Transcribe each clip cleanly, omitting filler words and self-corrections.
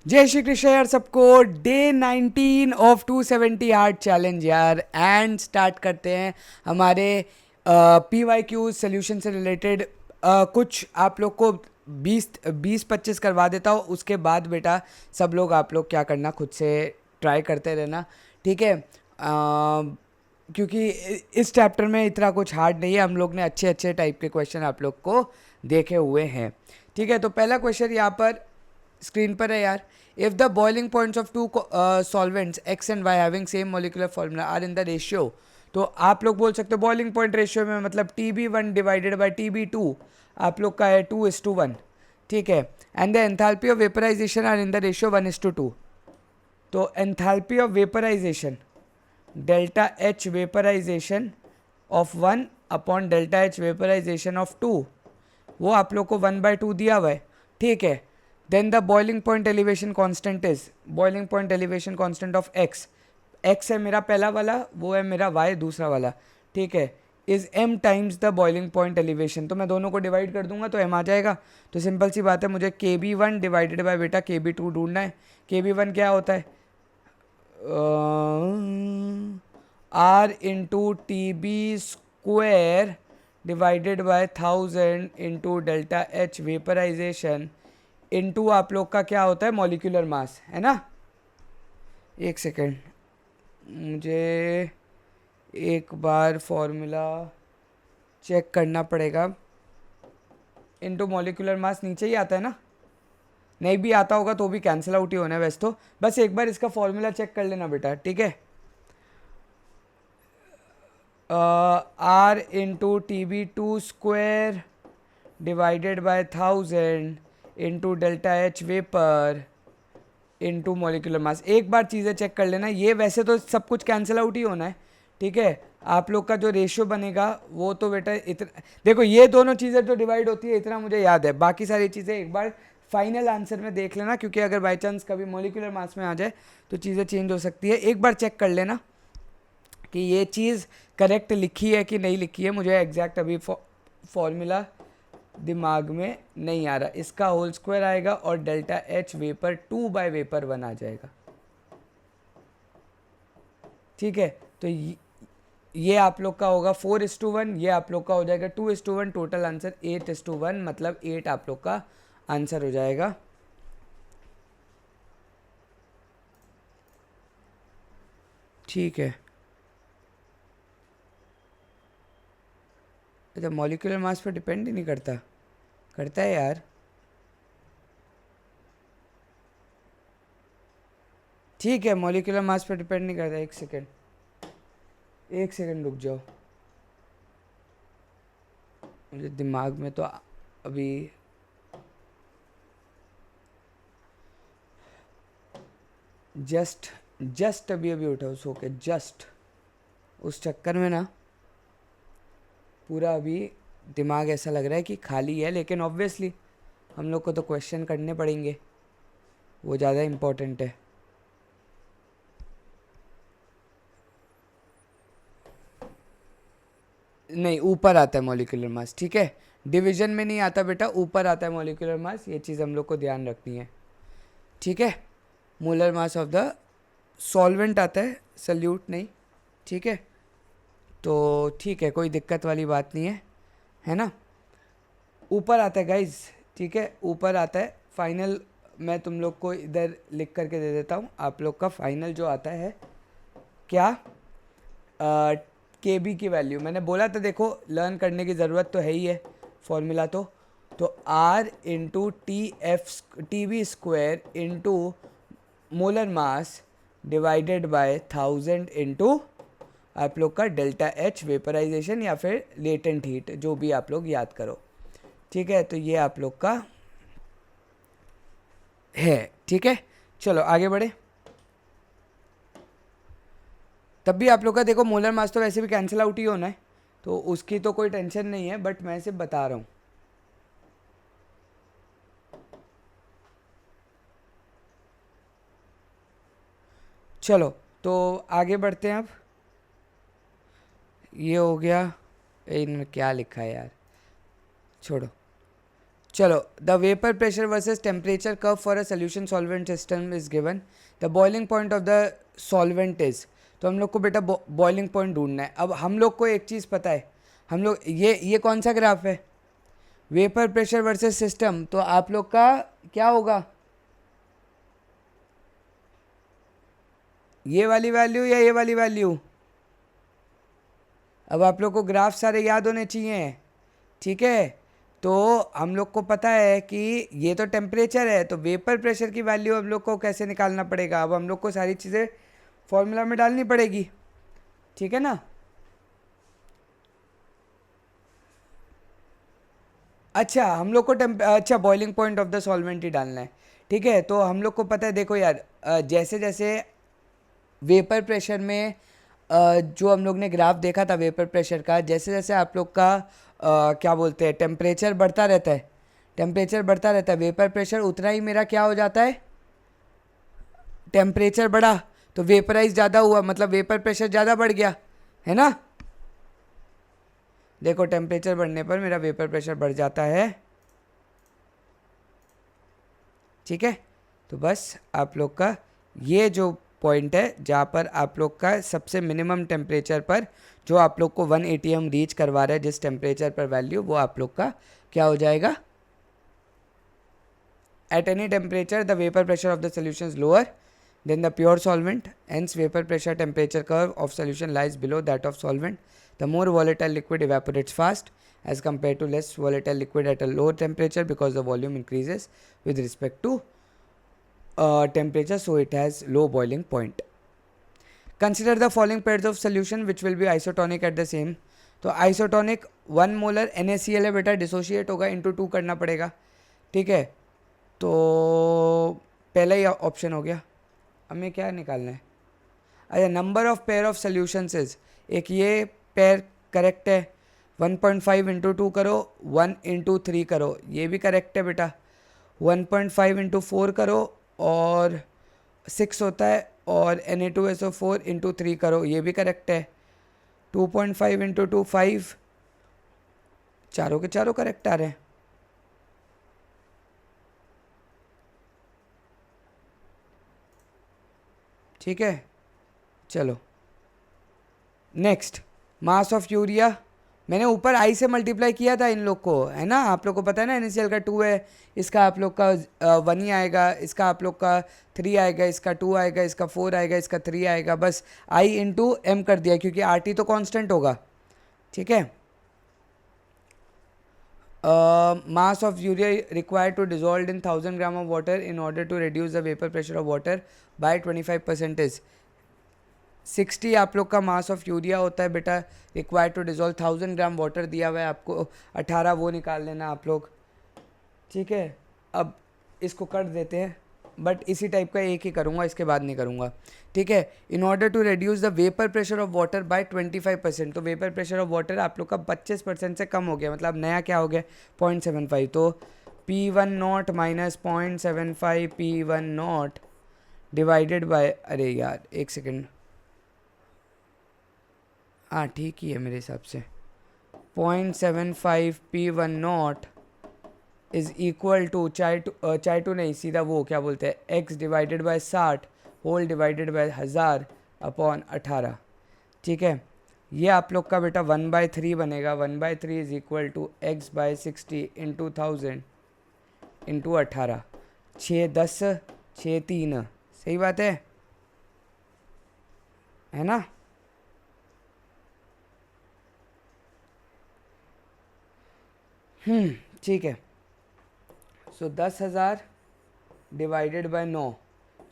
जय श्री कृष्ण यार सबको। डे 19 ऑफ 270 हार्ड चैलेंज यार। एंड स्टार्ट करते हैं हमारे पी वाई क्यू सोल्यूशन से रिलेटेड। कुछ आप लोग को 20-25 करवा देता हूँ, उसके बाद बेटा सब लोग आप लोग क्या करना, खुद से ट्राई करते रहना, ठीक है। क्योंकि इस चैप्टर में इतना कुछ हार्ड नहीं है, हम लोग ने अच्छे अच्छे टाइप के क्वेश्चन आप लोग को देखे हुए हैं, ठीक है। तो पहला क्वेश्चन यहाँ पर स्क्रीन पर है यार। If the boiling points of two solvents X and Y having same molecular formula are in the ratio, तो आप लोग बोल सकते हो बॉइलिंग पॉइंट रेशियो में मतलब TB1 डिवाइडेड बाई TB2 आप लोग का है 2:1, ठीक है। And the enthalpy of vaporization are in the ratio 1:2। तो enthalpy of vaporization delta H vaporization of 1 upon delta H vaporization of 2, वो आप लोग को 1/2 दिया हुआ है, ठीक है। Then the boiling point elevation constant is boiling point elevation constant of X, X है मेरा पहला वाला, वो है मेरा वाई दूसरा वाला, ठीक है। Is m times the boiling point elevation, तो मैं दोनों को डिवाइड कर दूंगा तो m आ जाएगा। तो सिंपल सी बात है, मुझे KB1 डिवाइडेड बाय बेटा KB2 ढूंढना है। KB1 क्या होता है, R into TB² divided by 1000 into delta H vaporization into आप लोग का क्या होता है मॉलिक्यूलर मास, है ना। एक सेकेंड, मुझे एक बार फॉर्मूला चेक करना पड़ेगा। इंटू मॉलिक्यूलर मास नीचे ही आता है ना, नहीं भी आता होगा तो भी कैंसिल आउट ही होना है वैसे तो। बस एक बार इसका फॉर्मूला चेक कर लेना बेटा, ठीक है। R into TB2² divided by 1000 into delta H vapour into molecular mass. एक बार चीज़ें चेक कर लेना, ये वैसे तो सब कुछ कैंसिल आउट ही होना है, ठीक है। आप लोग का जो रेशियो बनेगा वो तो बेटा इतना, देखो ये दोनों चीज़ें जो डिवाइड होती है इतना मुझे याद है, बाकी सारी चीज़ें एक बार फाइनल आंसर में देख लेना, क्योंकि अगर बाई चांस कभी मॉलिकुलर मास में आ जाए तो चीज़ें चेंज हो सकती है। एक बार चेक कर लेना कि ये चीज़ करेक्ट लिखी है कि नहीं लिखी है। मुझे एग्जैक्ट अभी फॉर्मूला दिमाग में नहीं आ रहा। इसका होल स्क्वायर आएगा और डेल्टा एच वेपर 2/वेपर 1 आ जाएगा, ठीक है। तो ये आप लोग का होगा 4:1, ये आप लोग का हो जाएगा 2:1, टोटल आंसर 8:1, मतलब 8 आप लोग का आंसर हो जाएगा, ठीक है। अच्छा, मॉलिक्यूलर मास पर डिपेंड ही नहीं करता, करता है यार, ठीक है। मॉलिक्यूलर मास पर डिपेंड नहीं करता। एक सेकेंड, एक सेकेंड रुक जाओ, मुझे दिमाग में तो अभी जस्ट जस्ट अभी अभी उठा सो के, जस्ट उस चक्कर में ना पूरा अभी दिमाग ऐसा लग रहा है कि खाली है, लेकिन ऑब्वियसली हम लोग को तो क्वेश्चन करने पड़ेंगे, वो ज़्यादा इम्पोर्टेंट है। नहीं, ऊपर आता है मॉलिक्यूलर मास, ठीक है। डिवीजन में नहीं आता बेटा, ऊपर आता है मॉलिक्यूलर मास, ये चीज़ हम लोग को ध्यान रखनी है, ठीक है। Molar mass of the solvent आता है, सल्यूट नहीं, ठीक है। तो ठीक है, कोई दिक्कत वाली बात नहीं है ना। ऊपर आता है गाइज, ठीक है, ऊपर आता है फाइनल। मैं तुम लोग को इधर लिख करके दे देता हूँ, आप लोग का फाइनल जो आता है क्या, KB की वैल्यू मैंने बोला था, देखो लर्न करने की ज़रूरत तो है ही है फॉर्मूला तो R into TB² into molar mass divided by 1000 into आप लोग का डेल्टा एच वेपराइजेशन या फिर लेटेंट हीट, जो भी आप लोग याद करो, ठीक है। तो ये आप लोग का है, ठीक है। चलो आगे बढ़े। तब भी आप लोग का देखो मोलर मास तो वैसे भी कैंसिल आउट ही होना है, तो उसकी तो कोई टेंशन नहीं है, बट मैं सिर्फ बता रहा हूँ। चलो तो आगे बढ़ते हैं अब। ये हो गया, इनमें क्या लिखा है यार, छोड़ो। चलो, the vapour pressure versus temperature curve for a solution solvent system is given, the boiling point of the solvent is, तो हम लोग को बेटा बॉइलिंग पॉइंट ढूंढना है। अब हम लोग को एक चीज़ पता है, हम लोग ये कौन सा ग्राफ है, वेपर प्रेशर वर्सेस सिस्टम, तो आप लोग का क्या होगा, ये वाली वैल्यू या ये वाली वैल्यू। अब आप लोग को ग्राफ सारे याद होने चाहिए, ठीक है। तो हम लोग को पता है कि ये तो टेम्परेचर है, तो वेपर प्रेशर की वैल्यू हम लोग को कैसे निकालना पड़ेगा। अब हम लोग को सारी चीज़ें फॉर्मूला में डालनी पड़ेगी, ठीक है ना। अच्छा, हम लोग को अच्छा boiling point of the solvent ही डालना है, ठीक है। तो हम लोग को पता है, देखो यार, जैसे जैसे वेपर प्रेशर में जो हम लोग ने ग्राफ देखा था वेपर प्रेशर का, जैसे जैसे आप लोग का क्या बोलते हैं, टेम्परेचर बढ़ता रहता है, टेम्परेचर बढ़ता रहता है, वेपर प्रेशर उतना ही मेरा क्या हो जाता है, टेम्परेचर बढ़ा तो वेपराइज ज़्यादा हुआ, मतलब वेपर प्रेशर ज़्यादा बढ़ गया, है ना। देखो टेम्परेचर बढ़ने पर मेरा वेपर प्रेशर बढ़ जाता है, ठीक है। तो बस आप लोग का ये जो पॉइंट है जहाँ पर आप लोग का सबसे मिनिमम टेम्परेचर पर जो आप लोग को 180 हम रीच करवा रहे हैं, जिस टेम्परेचर पर वैल्यू, वो आप लोग का क्या हो जाएगा, at any temperature the vapour pressure of the solution is lower than the pure solvent, hence vapour pressure temperature curve of solution lies below that of solvent, the more volatile liquid evaporates fast as compared to less volatile liquid at a lower temperature because the volume increases with respect to temperature, so it has low boiling point. Consider the following pairs of solution which will be isotonic at the same. तो isotonic 1 molar NaCl है बेटा, dissociate होगा, into 2 करना पड़ेगा, ठीक है। तो पहला ही ऑप्शन हो गया, हमें क्या निकालना है, अच्छा number of pair of solutions is, एक ये पेयर करेक्ट है, 1.5 इंटू 2 करो, 1 इंटू 3 करो, ये भी करेक्ट है बेटा, 1.5 इंटू 4 करो और 6 होता है, और Na2SO4 इंटू 3 करो, ये भी करेक्ट है, 2.5 इंटू 2 5, चारों के चारों करेक्ट आ रहे हैं। ठीक है, चलो नेक्स्ट, मास ऑफ यूरिया, मैंने ऊपर आई से मल्टीप्लाई किया था इन लोग को, है ना। आप लोग को पता है ना, NaCl का 2 है, इसका आप लोग का 1 ही आएगा, इसका आप लोग का 3 आएगा, इसका 2 आएगा, इसका 4 आएगा, इसका 3 आएगा, बस I इंटू एम कर दिया क्योंकि RT तो कांस्टेंट होगा, ठीक है। Mass of urea required to dissolve in 1000 gram of water in order to reduce the vapour pressure of water by 25%। 60 आप लोग का मास ऑफ यूरिया होता है बेटा, required to dissolve 1000 gram water दिया हुआ है आपको, 18 वो निकाल लेना आप लोग, ठीक है। अब इसको कर देते हैं, बट इसी टाइप का एक ही करूँगा, इसके बाद नहीं करूँगा, ठीक है। In order to reduce the vapour pressure of water by 25%, तो वेपर प्रेशर ऑफ वाटर आप लोग का 25% से कम हो गया, मतलब नया क्या हो गया 0.75, तो P1 minus 0.75 P1 divided by, अरे यार एक सेकेंड, हाँ ठीक ही है मेरे हिसाब से, 0.75 P1 इज इक्वल टू चाहे टू नहीं, सीधा वो क्या बोलते हैं x divided by 60 whole divided by 1000 upon 18, ठीक है। ये आप लोग का बेटा 1/3 बनेगा, 1/3 is equal to x/60 into 1000 into 18, 6 10 6 3, सही बात है ना। ठीक है, सो 10,000 डिवाइडेड बाय 9,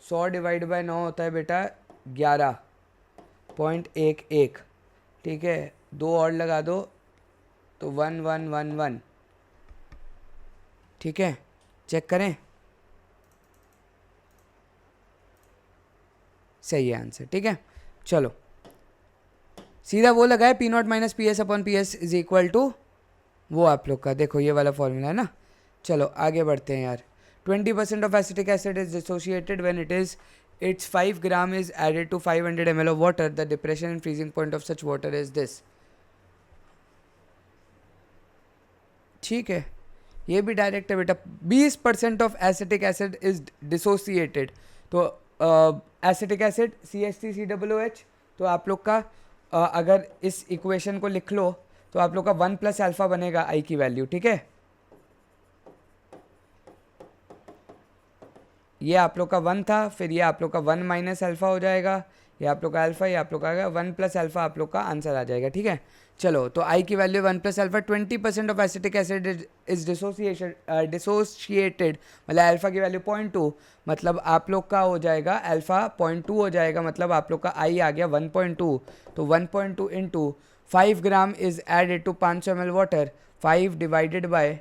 100 डिवाइड बाय 9 होता है बेटा 11.11, ठीक है। 2 और लगा दो तो 1111, ठीक है। चेक करें, सही है आंसर, ठीक है। चलो सीधा वो लगाए P0 minus PS upon PS is equal to वो आप लोग का, देखो ये वाला फॉर्मूला है ना। चलो आगे बढ़ते हैं यार। 20% of acetic acid is dissociated when its 5 gram is added to 500 ml of water. The depression and freezing point of such water is this. ठीक है, ये भी डायरेक्ट है बेटा. 20% of acetic acid is dissociated. तो एसिटिक एसिड CH3COOH. तो आप लोग का अगर इस इक्वेशन को लिख लो तो आप लोग का 1 प्लस अल्फा बनेगा आई की वैल्यू. ठीक है, ये आप लोग का 1 था, फिर ये आप लोग का 1 माइनस अल्फा हो जाएगा, ये आप लोग का अल्फा, ये आप लोग का आ गया 1 प्लस अल्फा, आप लोग का आंसर आ जाएगा. ठीक है, चलो. तो आई की value 1 plus alpha. 20% of acetic acid is dissociated मतलब अल्फा की वैल्यू 0.2, मतलब आप लोग का हो जाएगा अल्फा 0.2 हो जाएगा, मतलब आप लोग का आई आ गया 1.2. तो 1.2 into 5 gram is added to 500 ml water. 5 divided by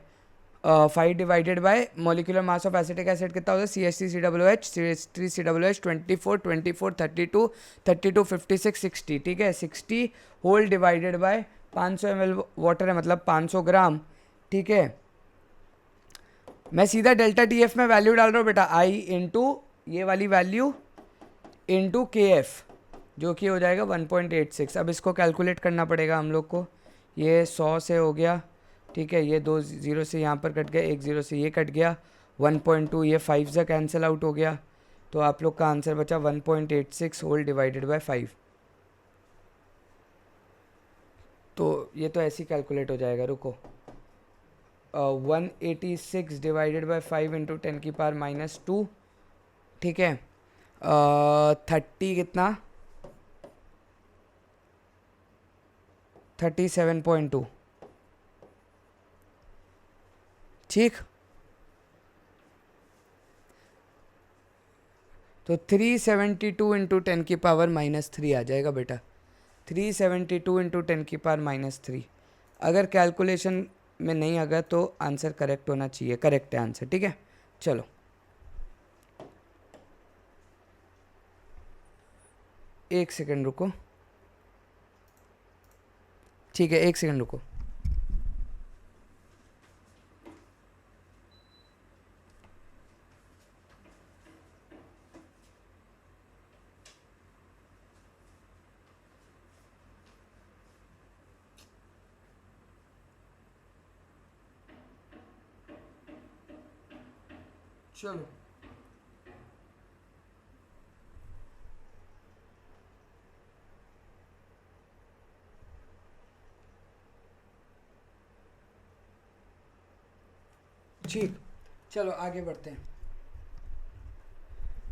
5 divided by molecular mass of acetic acid कितना होता है CH3COOH. CH3COOH 24 24 32 32 56 60. ठीक है, 60 whole divided by 500 ml water है, मतलब 500 ग्राम. ठीक है, मैं सीधा डेल्टा TF में वैल्यू डाल रहा हूँ बेटा. आई इंटू ये वाली वैल्यू इंटू KF जो कि हो जाएगा 1.86. अब इसको कैलकुलेट करना पड़ेगा हम लोग को. ये 100 से हो गया. ठीक है, ये 2 0 से यहाँ पर कट गया, 1 0 से ये कट गया. 1.2 ये 5 से कैंसिल आउट हो गया. तो आप लोग का आंसर बचा 1.86 होल डिवाइडेड बाय 5. तो ये तो ऐसे ही कैलकुलेट हो जाएगा. रुको, 186 डिवाइडेड बाय 5 इंटू 10 की पावर -2. ठीक है, 30 कितना 37.2. ठीक, तो 372 इंटू 10 की पावर -3 आ जाएगा बेटा. 372 इंटू 10 की पावर -3. अगर कैलकुलेशन में नहीं आएगा तो आंसर करेक्ट होना चाहिए. करेक्ट है आंसर. ठीक है, चलो. एक सेकंड रुको. ठीक है, एक सेकंड रुको. चलो, ठीक, चलो आगे बढ़ते हैं.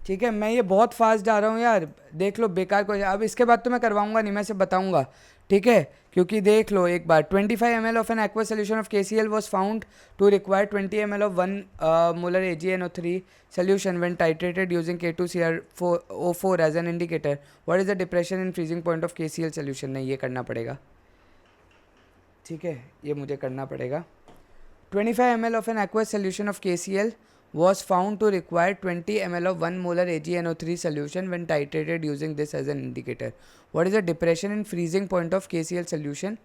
ठीक है, मैं ये बहुत फास्ट जा रहा हूँ यार, देख लो बेकार को. अब इसके बाद तो मैं करवाऊंगा नहीं, मैं से बताऊंगा. ठीक है, क्योंकि देख लो एक बार. 25 ml of an aqua solution of KCl was found to require 20 ml of 1 molar AgNO3 solution when titrated using K2CrO4 as an indicator. What is the depression in freezing point of KCl solution? नहीं, ये करना पड़ेगा. ठीक है, ये मुझे करना पड़ेगा. 25 ml of an aqueous solution of KCl was found to require 20 ml of 1 molar AgNO3 solution when titrated using this as an indicator. What is the depression in freezing point of KCl solution?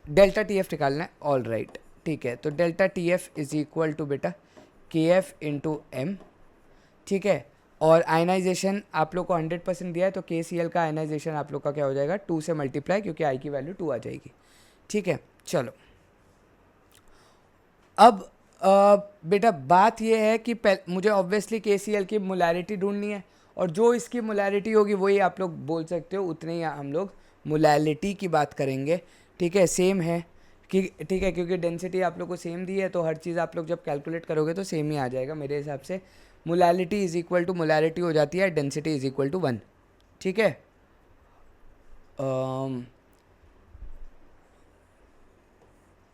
Delta TF निकालना है. All right, ठीक है. तो delta TF is equal to बेटा KF into M. ठीक है, और ionization आप लोग को 100% दिया है, तो KCl का आयनाइजेशन आप लोग का क्या हो जाएगा 2 से मल्टीप्लाई, क्योंकि I की वैल्यू 2 आ जाएगी. ठीक है, चलो. अब बेटा बात ये है कि मुझे ऑब्वियसली KCl की मोलैरिटी ढूंढनी है, और जो इसकी मोलैरिटी होगी वही आप लोग बोल सकते हो, उतने ही हम लोग मोलैरिटी की बात करेंगे. ठीक है, सेम है कि ठीक है, क्योंकि डेंसिटी आप लोग को सेम दी है, तो हर चीज़ आप लोग जब कैलकुलेट करोगे तो सेम ही आ जाएगा मेरे हिसाब से. Molarity is equal to molarity हो जाती है, डेंसिटी इज इक्वल टू 1. ठीक है,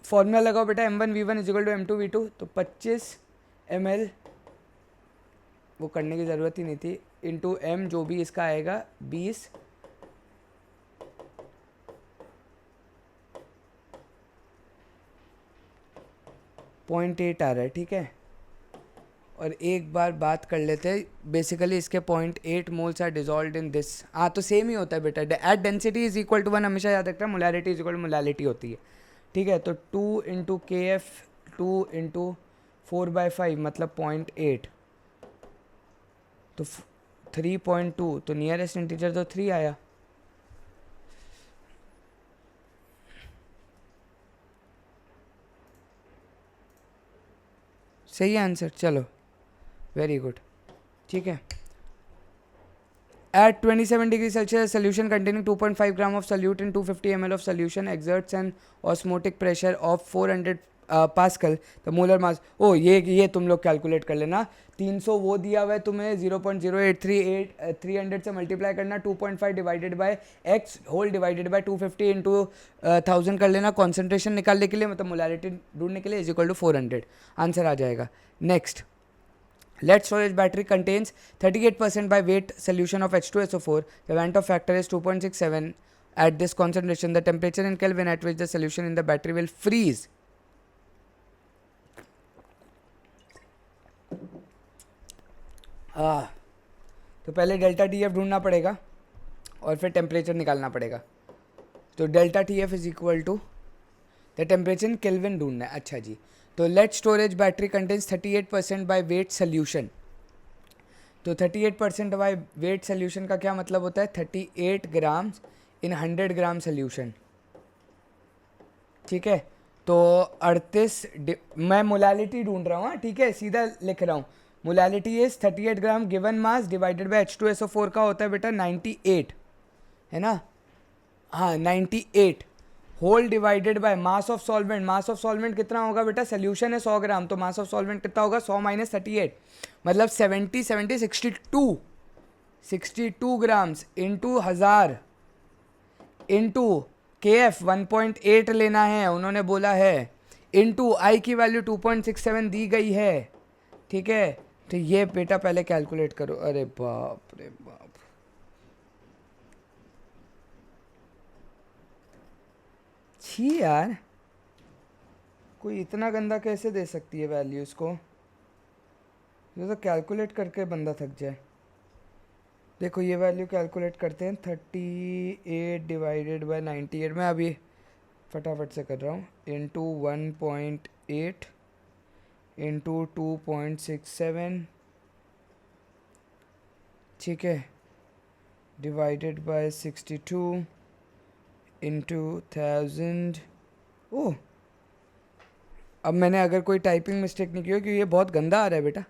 फॉर्मूला लगाओ बेटा. M1V1 is equal to M2V2. तो 25 ml, वो करने की ज़रूरत ही नहीं थी, इंटू M जो भी इसका आएगा 20.8 आ रहा है. ठीक है, और एक बार बात कर लेते हैं. बेसिकली इसके 0.8 moles are dissolve in this. हाँ, तो सेम ही होता है बेटा. At density is equal to 1 हमेशा याद रखना है. Molarity is equal to molarity होती है. ठीक है, तो 2 इंटू KF 2 इंटू 4/5 मतलब 0.8, तो 3.2. तो नियरेस्ट इंटीजर तो 3 आया. सही है आंसर, चलो वेरी गुड। ठीक है, at 27 degrees Celsius, a solution containing 2.5 gram of solute in 250 ml of solution exerts an osmotic pressure of 400 pascal, the molar mass. ओ ये तुम लोग कैलकुलेट कर लेना। 300 वो दिया हुआ है तुम्हें, 0.0838 300 से मल्टीप्लाई करना, 2.5 divided by X whole divided by 250 into 1000 कर लेना कॉन्सेंट्रेशन निकालने के लिए, मतलब मोलारिटी ढूंढने के लिए, इज इक्वल टू 400 आंसर आ जाएगा। Next, lead storage battery contains 38% by weight solution of H2SO4. The Van't Hoff factor is 2.67. At this concentration, the temperature in Kelvin at which the solution in the battery will freeze. तो पहले delta T F ढूंढना पड़ेगा और फिर temperature निकालना पड़ेगा। तो delta T F is equal to the temperature in kelvin ढूंढना है। अच्छा जी, तो lead storage battery contains 38% by weight solution. तो 38% बाय वेट सोल्यूशन का क्या मतलब होता है? 38 ग्राम्स इन 100 ग्राम सोल्यूशन। ठीक है, तो 38 मैं मोलालिटी ढूंढ रहा हूँ, ठीक है, सीधा लिख रहा हूँ। Molality is 38 gram given mass divided by H2SO4 का होता है बेटा 98, है ना? हाँ 98 whole divided by mass of solvent. Mass of solvent कितना होगा बेटा? सोल्यूशन है 100 ग्राम, तो मास ऑफ सॉल्वेंट कितना होगा? 100 माइनस 38 मतलब 62 ग्राम्स इंटू 1000 इंटू KF 1.8 लेना है उन्होंने बोला है, इंटू आई की वैल्यू 2.67 दी गई है। ठीक है, तो ये बेटा पहले कैलकुलेट करो। अरे बाप रे बाप, छी यार, कोई इतना गंदा कैसे दे सकती है वैल्यूज़ को? ये तो कैलकुलेट करके बंदा थक जाए। देखो ये वैल्यू कैलकुलेट करते हैं, 38 डिवाइडेड बाय 98, मैं अभी फटाफट से कर रहा हूँ, इंटू 1.8 इंटू 2.67, ठीक है, डिवाइडेड बाय 62 इंटू 1000। ओह, अब मैंने अगर कोई टाइपिंग मिस्टेक नहीं की हो, क्योंकि ये बहुत गंदा आ रहा है बेटा,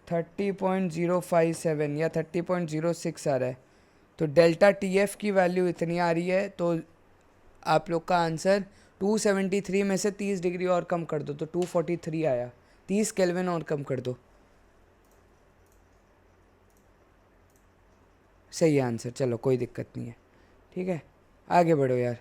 30.057 या 30.06 आ रहा है। तो डेल्टा TF की वैल्यू इतनी आ रही है, तो आप लोग का आंसर 273 में से 30 डिग्री और कम कर दो तो 243 आया, 30 केल्विन और कम कर दो, सही है आंसर। चलो कोई दिक्कत नहीं है, ठीक है, आगे बढ़ो यार।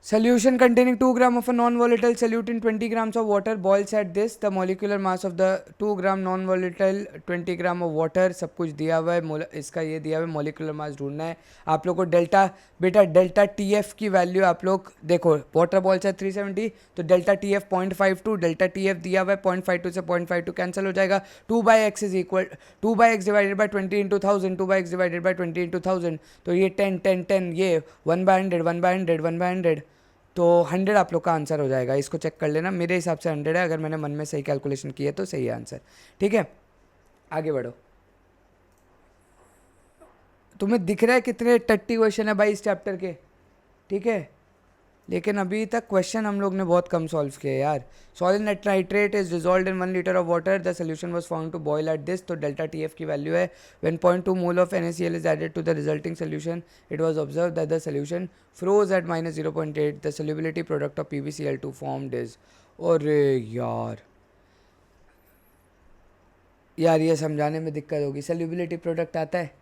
Solution containing 2 gram of a non-volatile solute in 20 grams of water boils at this. The molecular mass of the 2 gram non-volatile 20 gram of water, सब कुछ दिया हुआ है, इसका ये दिया हुआ है, मोलिकुलर मास ढूंढना है आप लोग को। डेल्टा बेटा डेल्टा TF की वैल्यू आप लोग देखो, वाटर बॉल्स है 370, तो डेल्टा TF 0.52, डेल्टा TF दिया हुआ है 0.52 से 0.52 कैंसिल हो जाएगा। 2/x is equal 2/x divided by 20 into 1000, 2/x divided by 20 into 1000, तो ये 10 10 10, ये 1/100 1/100 1/100, तो 100 आप लोग का आंसर हो जाएगा। इसको चेक कर लेना, मेरे हिसाब से 100 है, अगर मैंने मन में सही कैलकुलेशन की है तो सही है आंसर। ठीक है, आगे बढ़ो। तुम्हें दिख रहा है कितने टट्टी क्वेश्चन है भाई इस चैप्टर के? ठीक है, लेकिन अभी तक क्वेश्चन हम लोग ने बहुत कम सॉल्व किए यार। Solid nitrate is dissolved in 1 litre of water, the solution was found to boil at this. तो डेल्टा TF की वैल्यू है when 0.2 mole of NaCl is added to the resulting solution, it was observed that the solution froze at -0.8, the solubility product of PbCl2 formed is. अरे यार यार ये समझाने में दिक्कत होगी, सोल्युबिलिटी प्रोडक्ट आता है?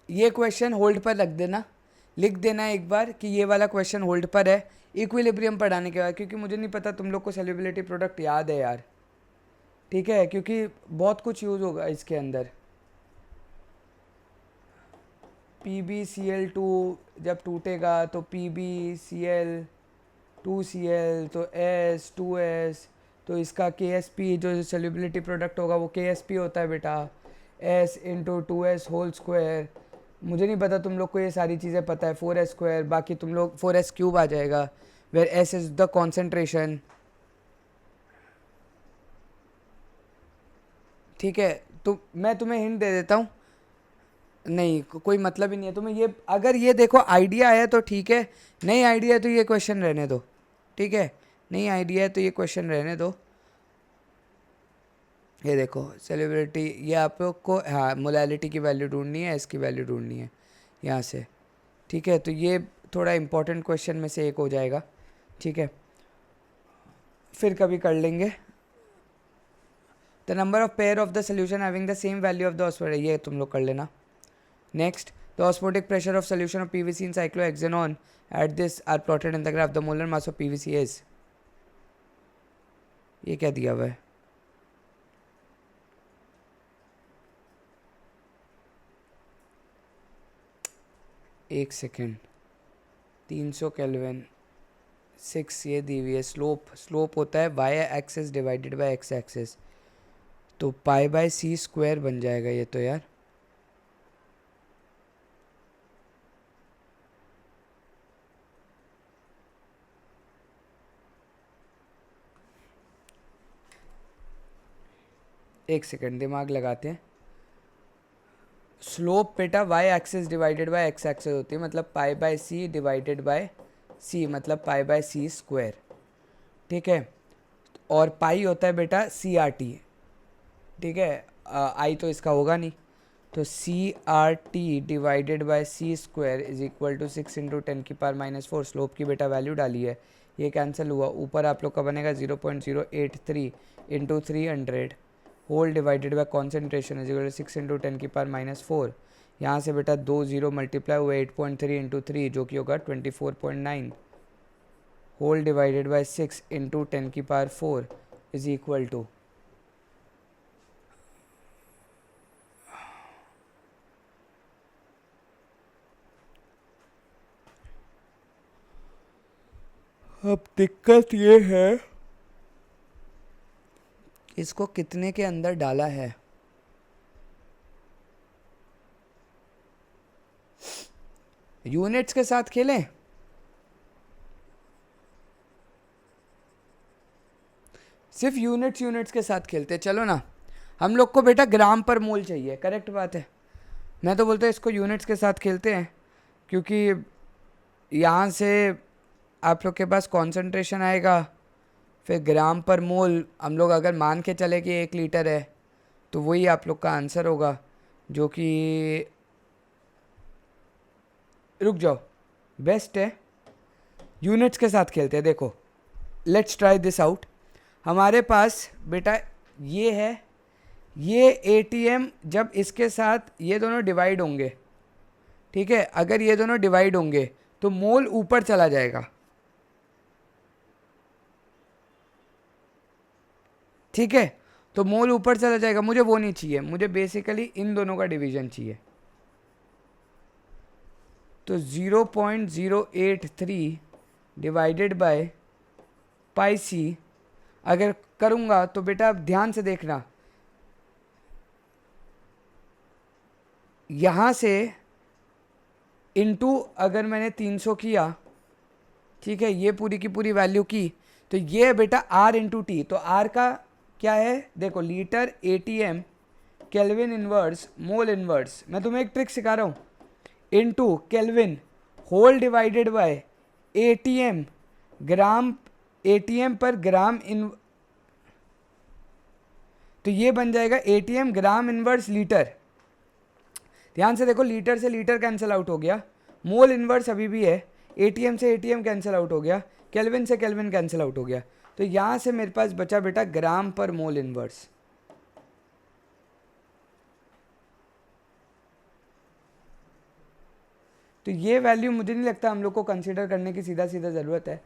ये क्वेश्चन होल्ड पर रख देना, लिख देना एक बार कि ये वाला क्वेश्चन होल्ड पर है इक्विलिब्रियम पढ़ाने के बाद, क्योंकि मुझे नहीं पता तुम लोग को सोल्युबिलिटी प्रोडक्ट याद है यार। ठीक है, क्योंकि बहुत कुछ यूज़ होगा इसके अंदर। PbCl2 जब टूटेगा तो PbCl 2Cl, तो S 2S, तो इसका KSP जो सोल्युबिलिटी प्रोडक्ट होगा वो KSP होता है बेटा, S into 2S whole square. मुझे नहीं पता तुम लोग को ये सारी चीज़ें पता है, 4S स्क्वायर, बाकी तुम लोग 4S क्यूब आ जाएगा, where S is the concentration. ठीक है, तो मैं तुम्हें हिंट दे देता हूँ, नहीं कोई मतलब ही नहीं है तुम्हें ये, अगर ये देखो आइडिया है तो ठीक है, नहीं आइडिया है तो ये क्वेश्चन रहने दो, ठीक है, नहीं आइडिया है तो ये क्वेश्चन रहने दो। ये देखो सेलिब्रिटी, ये आप लोग को हाँ मोलैलिटी की वैल्यू ढूंढनी है, इसकी वैल्यू ढूंढनी है यहाँ से, ठीक है, तो ये थोड़ा इंपॉर्टेंट क्वेश्चन में से एक हो जाएगा, ठीक है, फिर कभी कर लेंगे। The number of pair of the solution having the same value of the osmotic, ये तुम लोग कर लेना। Next, the osmotic pressure of solution of PVC in cyclohexanone at this are plotted in the graph, the molar mass of PVC is, ये क्या दिया हुआ है, एक सेकेंड, 300 केल्विन 6 ये दी हुई है, स्लोप होता है Y axis divided by x axis, तो पाई बाय सी स्क्वायर बन जाएगा ये तो यार, एक सेकेंड दिमाग लगाते हैं। स्लोप बेटा y axis divided by x axis होती है, मतलब pi by C divided by C, मतलब पाई बाय सी स्क्वायर, ठीक है, और पाई होता है बेटा सी आर टी, ठीक है, आई तो इसका होगा नहीं, तो C R T divided by C square is equal to 6 × 10⁻⁴। Slope की बेटा वैल्यू डाली है, ये कैंसिल हुआ, ऊपर आप लोग का बनेगा 0.083 into 300 whole divided by concentration is equal to 6 × 10⁻⁴। यहाँ से बेटा 2 0 मल्टीप्लाई हुआ 8.3 इंटू 3 जो कि होगा 24.9 whole divided by 6 into 10⁻⁴ is equal to, अब दिक्कत ये है इसको कितने के अंदर डाला है, यूनिट्स के साथ खेलें, सिर्फ यूनिट्स के साथ खेलते हैं, चलो ना, हम लोग को बेटा ग्राम पर मोल चाहिए, करेक्ट बात है, मैं तो बोलता हूँ इसको यूनिट्स के साथ खेलते हैं, क्योंकि यहाँ से आप लोग के पास कॉन्सेंट्रेशन आएगा, फिर ग्राम पर मोल हम लोग अगर मान के चले कि 1 लीटर है तो वही आप लोग का आंसर होगा, जो कि रुक जाओ बेस्ट है, यूनिट्स के साथ खेलते हैं। देखो लेट्स ट्राई दिस आउट, हमारे पास बेटा ये है, ये एटीएम जब इसके साथ ये दोनों डिवाइड होंगे, ठीक है, अगर ये दोनों डिवाइड होंगे तो मोल ऊपर चला जाएगा, ठीक है, तो मोल ऊपर चला जाएगा, मुझे वो नहीं चाहिए, मुझे बेसिकली इन दोनों का डिवीजन चाहिए, तो 0.083 डिवाइडेड बाय पाई सी अगर करूँगा तो बेटा अब ध्यान से देखना, यहाँ से इनटू अगर मैंने 300 किया, ठीक है, ये पूरी की पूरी वैल्यू की, तो ये बेटा R इंटू टी, तो R का क्या है देखो, litre ATM kelvin inverse mole inverse, मैं तुम्हें एक ट्रिक सिखा रहा हूँ, into kelvin whole divided by ATM gram, ATM पर ग्राम इन, तो ये बन जाएगा एटीएम ग्राम इनवर्स लीटर, ध्यान से देखो, लीटर से लीटर कैंसिल आउट हो गया, मोल इनवर्स अभी भी है, एटीएम से एटीएम कैंसिल आउट हो गया, केल्विन से केल्विन कैंसिल आउट हो गया, तो यहाँ से मेरे पास बचा बेटा ग्राम पर मोल इनवर्स, तो ये वैल्यू मुझे नहीं लगता हम लोग को कंसीडर करने की सीधा सीधा ज़रूरत है,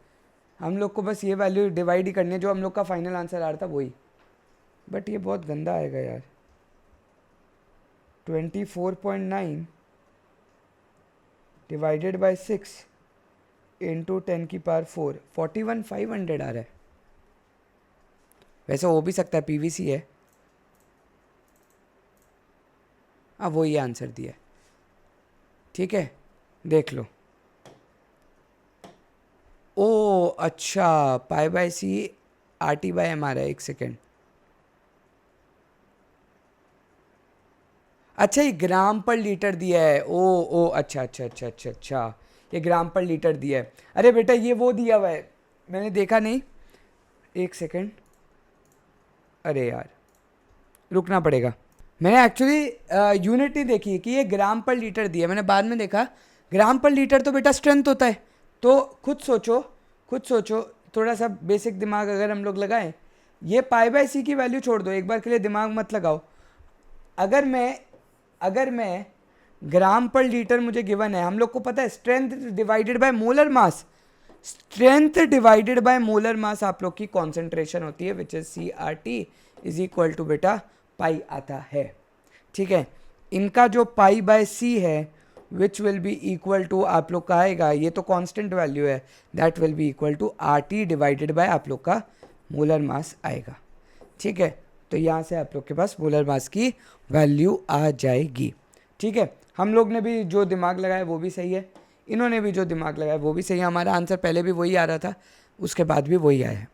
हम लोग को बस ये वैल्यू डिवाइड ही करनी है, जो हम लोग का फाइनल आंसर आ रहा था वही, बट ये बहुत गंदा आएगा यार, 24.9 डिवाइडेड बाय 6 इंटू 10⁴ 41,500 आ रहा है, वैसे हो भी सकता है पीवीसी है, अब वो ये आंसर दिया, ठीक है, देख लो, ओ अच्छा pi by C R T by M आ रहा है, एक सेकेंड, अच्छा ये ग्राम पर लीटर दिया है, ओ अच्छा अच्छा अच्छा अच्छा अच्छा, ये ग्राम पर लीटर दिया है। अरे बेटा ये वो दिया हुआ है, मैंने देखा नहीं, एक सेकेंड, अरे यार रुकना पड़ेगा। मैंने एक्चुअली यूनिट नहीं देखी कि ये ग्राम पर लीटर दिया, मैंने बाद में देखा ग्राम पर लीटर तो बेटा स्ट्रेंथ होता है। तो खुद सोचो, खुद सोचो, थोड़ा सा बेसिक दिमाग अगर हम लोग लगाएं, ये पाई बाय सी की वैल्यू छोड़ दो, एक बार के लिए दिमाग मत लगाओ। अगर मैं ग्राम पर लीटर मुझे गिवन है, हम लोग को पता है strength divided by molar mass, strength divided by molar mass आप लोग की कॉन्सेंट्रेशन होती है, which is C R T is equal to बेटा पाई आता है। ठीक है, इनका जो पाई बाय सी है which will be equal to आप लोग का आएगा, ये तो कांस्टेंट वैल्यू है, that will be equal to R T divided by आप लोग का मोलर मास आएगा। ठीक है, तो यहाँ से आप लोग के पास मोलर मास की वैल्यू आ जाएगी। ठीक है, हम लोग ने भी जो दिमाग लगाया वो भी सही है, इन्होंने भी जो दिमाग लगाया वो भी सही है, हमारा आंसर पहले भी वही आ रहा था, उसके बाद भी वही आया है।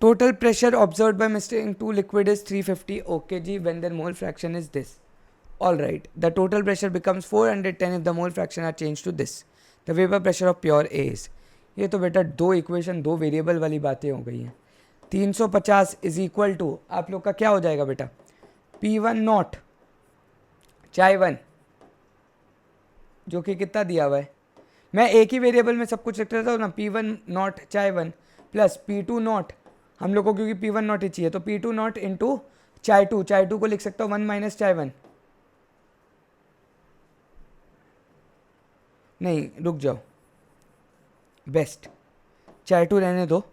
Total pressure observe by mixture two liquid is 350 okay जी, when there mole fraction is this. All right, the total pressure becomes 410 if the mole fraction are change to this, the vapour pressure of pure A is. ये तो बेटा दो equation, दो variable वाली बातें हो गई हैं। 350 इज इक्वल टू आप लोग का क्या हो जाएगा बेटा, P1 नॉट चाय वन, जो कि कितना दिया हुआ है, मैं एक ही वेरिएबल में सब कुछ लिख रहा था ना, P1 नॉट चाय वन प्लस P2 नॉट, हम लोग को क्योंकि P1 नॉट ही चाहिए तो P2 नॉट इंटू चाय टू को लिख सकता हूँ 1 माइनस चाय वन, नहीं रुक जाओ, बेस्ट चाय टू रहने दो,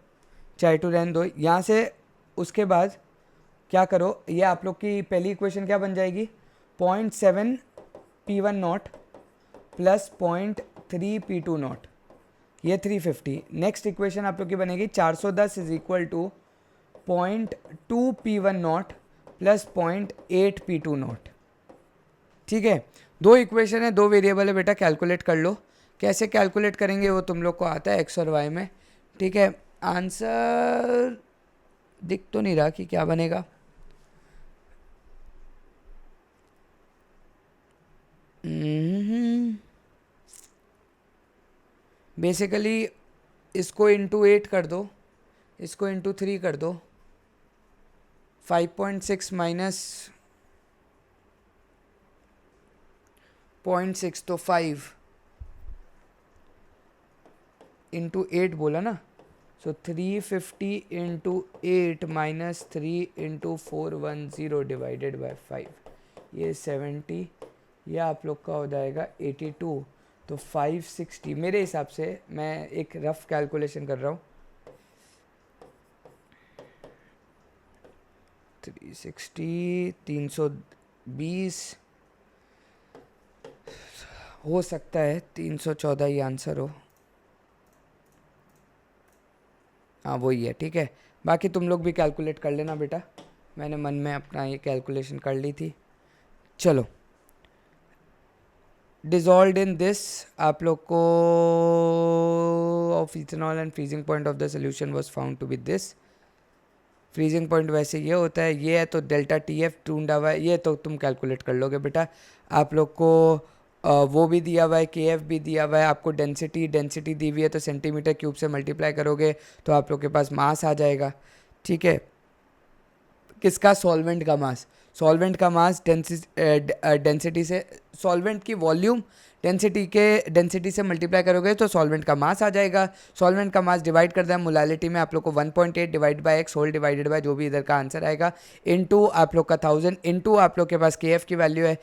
चाय टू रहने दो यहाँ से। उसके बाद क्या करो, ये आप लोग की पहली इक्वेशन क्या बन जाएगी, 0.7 P1 not plus 0.3 P2 not, ये 350। नेक्स्ट इक्वेशन आप लोग की बनेगी 410 is equal to 0.2 P1 not plus 0.8 P2 not. ठीक है, दो इक्वेशन है, दो वेरिएबल है बेटा, कैलकुलेट कर लो, कैसे कैलकुलेट करेंगे वो तुम लोग को आता है एक्स और वाई में। ठीक है, आंसर दिख तो नहीं रहा कि क्या बनेगा, बेसिकली इसको इंटू 8 कर दो, इसको इंटू 3 कर दो, 5.6 माइनस 0.6 तो 5 इंटू 8 बोला ना, सो 350 into 8 minus 3 into 410 divided by 5, ये 70, ये आप लोग का हो जाएगा 82, तो 560 मेरे हिसाब से, मैं एक रफ कैलकुलेशन कर रहा हूँ, 360 320 हो सकता है 314 ही आंसर हो, हाँ वही है। ठीक है, बाकी तुम लोग भी कैलकुलेट कर लेना बेटा, मैंने मन में अपना ये कैलकुलेशन कर ली थी। चलो, डिजॉल्व इन दिस आप लोग को of ethanol and freezing point of the solution was found to be this. Freezing point वैसे ये होता है, ये है तो डेल्टा टी एफ ढूंढा हुआ है, ये तो तुम कैलकुलेट कर लोगे बेटा। आप लोग को वो भी दिया हुआ है, के एफ भी दिया हुआ है, आपको डेंसिटी दी हुई है, तो सेंटीमीटर क्यूब से मल्टीप्लाई करोगे तो आप लोग के पास मास आ जाएगा। ठीक है, किसका, सॉल्वेंट का मास, सॉल्वेंट का मास डेंसिटी से, सॉल्वेंट की वॉल्यूम डेंसिटी से मल्टीप्लाई करोगे तो सॉल्वेंट का मास आ जाएगा। सॉल्वेंट का मास डिवाइड करता है मोलालिटी में, आप लोग को 1.8 divide by X whole divided by जो भी इधर का आंसर आएगा, इनटू आप लोग का 1000 इनटू आप लोग के पास के एफ की वैल्यू है,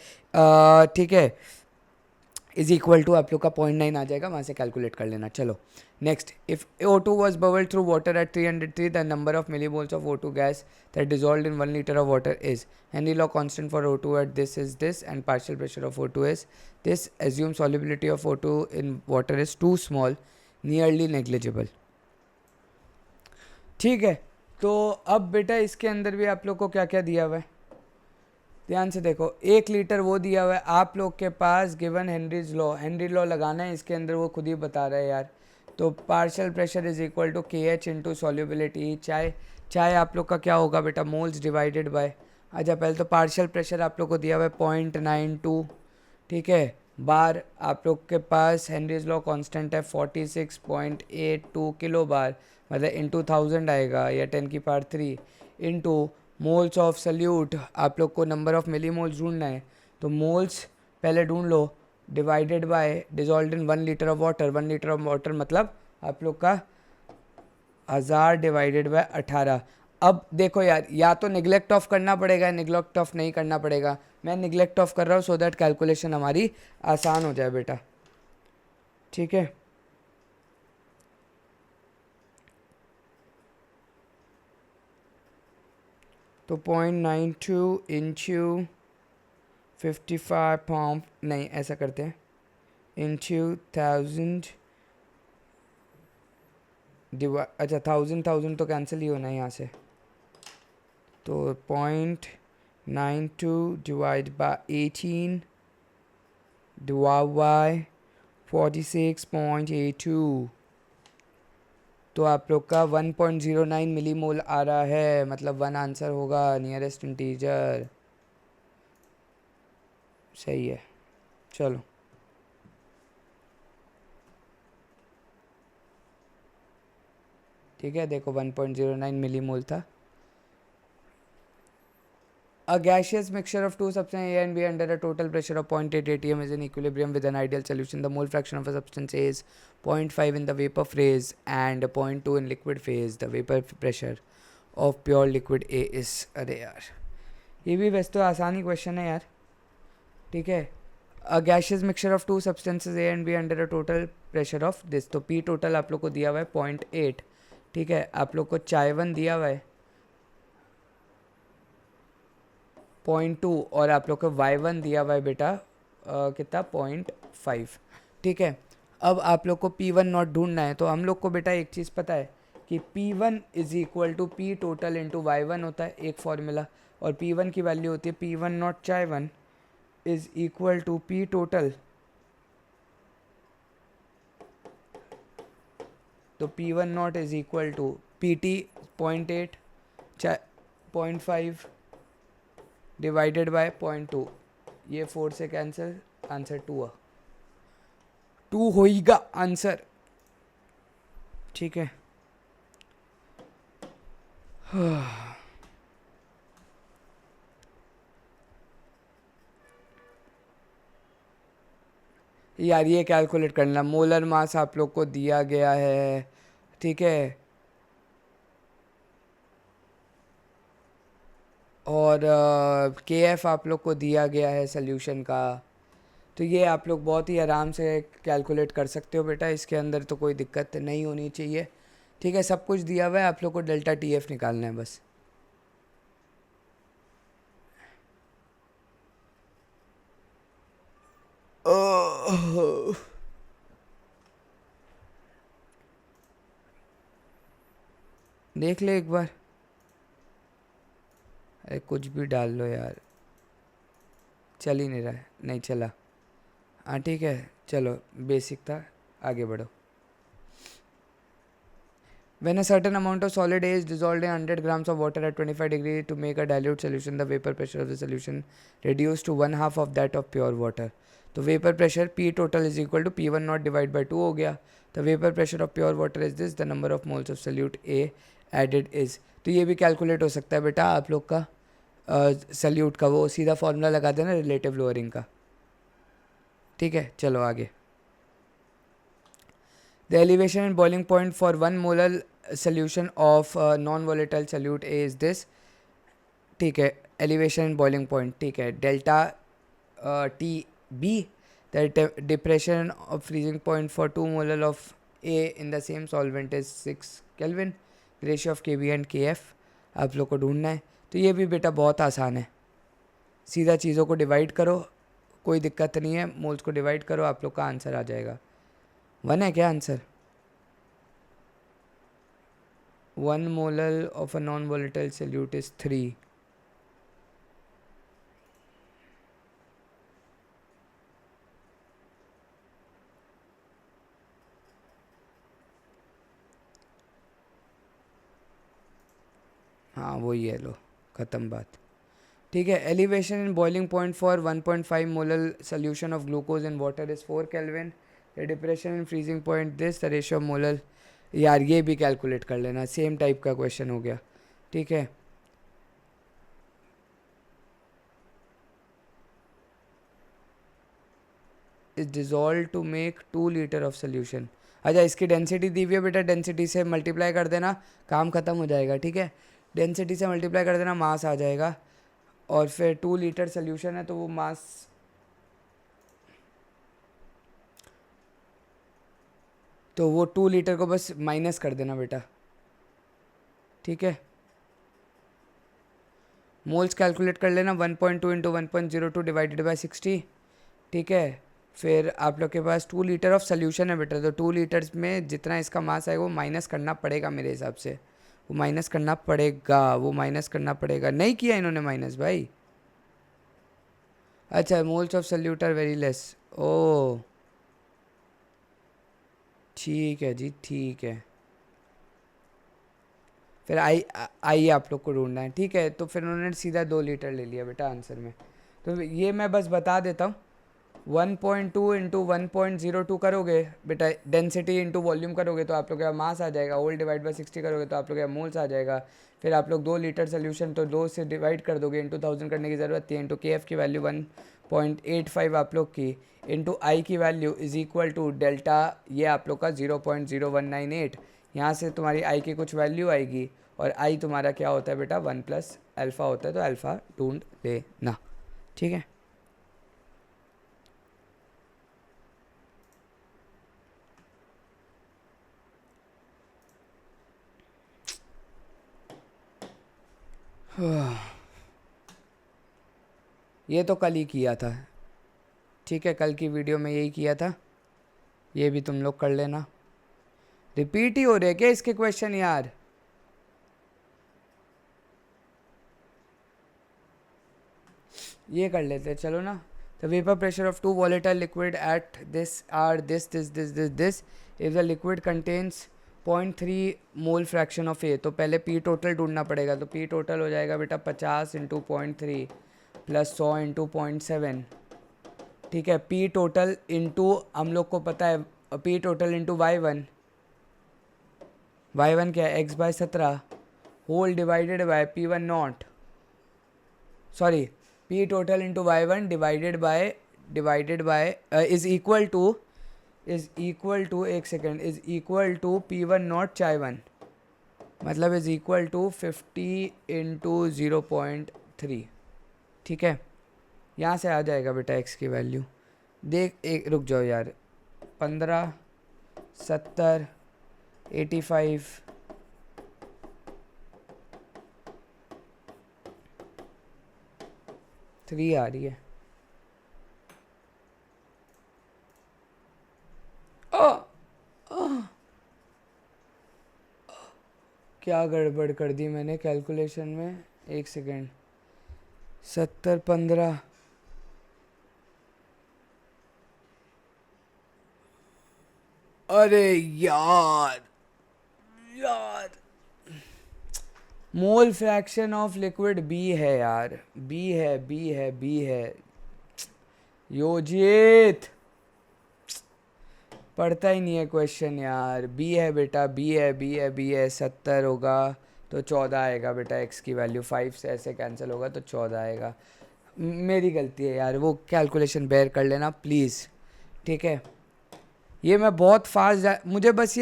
ठीक है, इज इक्वल टू आप लोग का 0.9 आ जाएगा, वहाँ से कैलकुलेट कर लेना। चलो next, if O2 was bubbled through water at 303 the number of millimoles of O2 gas that dissolved in 1 litre of water is, Henry law constant for O2 at this is this and partial pressure of O2 is this, assume solubility of O2 in water is too small nearly negligible. ठीक है, तो अब बेटा इसके अंदर भी आप लोग को क्या क्या दिया हुआ है, ध्यान से देखो, 1 लीटर वो दिया हुआ है आप लोग के पास, given Henry's law, Henry law लगाना है इसके अंदर, वो खुद ही बता रहा है यार। तो partial pressure is equal to K H into solubility, चाहे आप लोग का क्या होगा बेटा, मोल्स डिवाइडेड बाय अच्छा पहले तो पार्शियल प्रेशर आप लोग को दिया हुआ है 0.92, ठीक है। बार आप लोग के पास हेनरीज लॉ कांस्टेंट है 46.82 किलो बार, मतलब इंटू 1000 आएगा या 10⁻³ इंटू मोल्स ऑफ सल्यूट। आप लोग को नंबर ऑफ मिली मोल्स ढूंढना है, तो मोल्स पहले ढूंढ लो, divided by dissolve in 1 litre of water. 1 litre of water मतलब आप लोग का 1000 डिवाइडेड बाय 18। अब देखो यार, या तो निगलेक्ट ऑफ करना पड़ेगा, निगलेक्ट ऑफ नहीं करना पड़ेगा। मैं निगलेक्ट ऑफ कर रहा हूँ सो दैट कैलकुलेशन हमारी आसान हो जाए बेटा, ठीक है। तो 0.92 इंटू 55 पाउंड, नहीं ऐसा करते हैं, इंटू 1000 अच्छा 1000 तो कैंसिल ही होना है यहाँ से, तो 0.92 डिवाइड बाय 18 डिवाइड बाय 46.82, तो आप लोग का 1.09 मिली मोल आ रहा है, मतलब 1 आंसर होगा, नियरेस्ट इंटीजर। सही है, चलो। ठीक है, देखो 1.09 मिली मोल था। A gaseous mixture of two substances A and B under a total pressure of 0.8 atm is in equilibrium with an ideal solution. The mole fraction of a substance A is 0.5 in the vapor phase and 0.2 in liquid phase. The vapor pressure of pure liquid A is, अरे यार ये भी वैसे तो आसान ही question है यार, ठीक है। A gaseous mixture of two substances A and B under a total pressure of this, तो P total आप लोग को दिया हुआ है 0.8, ठीक है। आप लोग को चाय 1 दिया हुआ है 0.2 और आप लोग को y1 दिया हुआ है बेटा कितना 0.5, ठीक है। अब आप लोग को P1 नॉट ढूंढना है, तो हम लोग को बेटा एक चीज़ पता है कि P1 is equal to P total into y1 होता है, एक फॉर्मूला, और P1 की वैल्यू होती है P1 नॉट चाय 1 is equal to P total, तो P1 not is equal to PT 0.8 0.5 डिवाइडेड बाय 0.2, ये 4 से कैंसिल, आंसर 2 होएगा आंसर, ठीक है। यार ये कैलकुलेट करना, मोलर मास आप लोग को दिया गया है, ठीक है, और के एफ आप लोग को दिया गया है सोल्यूशन का, तो ये आप लोग बहुत ही आराम से कैलकुलेट कर सकते हो बेटा, इसके अंदर तो कोई दिक्कत नहीं होनी चाहिए, ठीक है। सब कुछ दिया हुआ है, आप लोग को डेल्टा टी एफ निकालना है बस। देख ले एक बार, अरे कुछ भी डाल लो यार, चल ही नहीं रहा है, नहीं चला, हाँ ठीक है, चलो बेसिक था, आगे बढ़ो। When a certain amount of solid A is dissolved in 100 grams of water at 25 degree to make a dilute solution, the vapor pressure of the solution reduced to 1/2 of that of pure water. तो vapor pressure P total is equal to P1 naught divided by 2 हो गया। The vapor pressure of pure water is this, the number of moles of solute A added is, तो ये भी calculate हो सकता है बेटा आप लोग का सल्यूट का, वो सीधा फॉर्मूला लगा देना रिलेटिव लोअरिंग का, ठीक है। चलो आगे। The elevation and boiling point for 1 molar solution of non-volatile solute A is this, ठीक है। elevation and boiling point, ठीक है, delta T B, the depression of freezing point for 2 molar of A in the same solvent is 6 Kelvin, ratio of Kb and Kf आप लोग को ढूंढना है। तो ये भी बेटा बहुत आसान है, सीधा चीज़ों को डिवाइड करो, कोई दिक्कत नहीं है, मोल्स को डिवाइड करो, आप लोग का आंसर आ जाएगा। 1 है क्या answer? 1 molar of a non-volatile solute is 3. हाँ वही है, लो ख़त्म बात। ठीक है. Elevation in boiling point for 1.5 molar solution of glucose in water is 4 kelvin. Depression in freezing point this the ratio of molar. यार ये भी कैलकुलेट कर लेना, सेम टाइप का क्वेश्चन हो गया. ठीक है. Is dissolve to make 2 litre of solution. अच्छा, इसकी डेंसिटी दी हुई है बेटा, डेंसिटी से मल्टीप्लाई कर देना, काम खत्म हो जाएगा. ठीक है. डेंसिटी से मल्टीप्लाई कर देना, मास आ जाएगा. और फिर 2 लीटर सोल्यूशन है तो वो मास, तो वो 2 लीटर को बस माइनस कर देना बेटा. ठीक है. मोल्स कैलकुलेट कर लेना, 1.2 इंटू 1.02 डिवाइडेड बाई 60. ठीक है. फिर आप लोग के पास 2 लीटर ऑफ सोल्यूशन है बेटा, तो 2 लीटर्स में जितना इसका मास आएगा वो माइनस करना पड़ेगा मेरे हिसाब से. वो माइनस करना पड़ेगा, वो माइनस करना पड़ेगा. नहीं किया इन्होंने माइनस भाई. अच्छा, moles of solute are very less. ओ ठीक है जी, ठीक है. फिर आई आप लोग को ढूंढना है. ठीक है. तो फिर उन्होंने सीधा 2 लीटर ले लिया बेटा आंसर में. तो ये मैं बस बता देता हूँ. 1.2 इंटू 1.02 करोगे बेटा, डेंसिटी इंटू वॉल्यूम करोगे तो आप लोग का मास आ जाएगा. होल डिवाइड बाई 60 करोगे तो आप लोग का मोल्स आ जाएगा. फिर आप लोग 2 लीटर सोल्यूशन तो 2 से डिवाइड कर दोगे, इंटू 1000 करने की ज़रूरत थी. इंटू के एफ की वैल्यू 1.85 आप लोग की, इंटू आई की value is equal to delta, ये आप लोग का 0.0198. यहाँ से तुम्हारी आई की कुछ वैल्यू आएगी, और आई तुम्हारा क्या होता है बेटा, 1 प्लस अल्फ़ा होता है, तो अल्फ़ा ढूंढ लेना. ठीक है. ये तो कल ही किया था. ठीक है, कल की वीडियो में यही किया था. ये भी तुम लोग कर लेना. रिपीट ही हो रहे क्या इसके क्वेश्चन यार. ये कर लेते हैं चलो ना. The vapour pressure of 2 volatile liquid at this are this if the liquid contains 0.3 mole fraction of A. तो पहले पी टोटल ढूंढना पड़ेगा. तो पी टोटल हो जाएगा बेटा 50 इंटू 0.3 प्लस 100 इंटू 0.7. ठीक है. पी टोटल इंटू हम लोग को पता है, पी टोटल इंटू y1 क्या है, x/17 whole divided by p1 not, sorry P total into y1 divided by is equal to एक second, is equal to p1 not y1, मतलब इज इक्वल टू 50 इंटू 0.3. ठीक है. यहाँ से आ जाएगा बेटा x की वैल्यू. देख एक रुक जाओ यार. 15, 70, 85, 3 आ रही है. क्या गड़बड़ कर दी मैंने कैलकुलेशन में, एक सेकेंड. 70, 15, अरे यार mole fraction of liquid B है यार, बी है. योजित पढ़ता ही नहीं है क्वेश्चन यार. बी है बेटा, बी है. 70 होगा तो 14 आएगा बेटा. एक्स की वैल्यू 5 से ऐसे कैंसिल होगा तो 14 आएगा. मेरी गलती है यार, वो कैलकुलेशन बेयर कर लेना प्लीज़. ठीक है. ये मैं बहुत फास्ट मुझे बस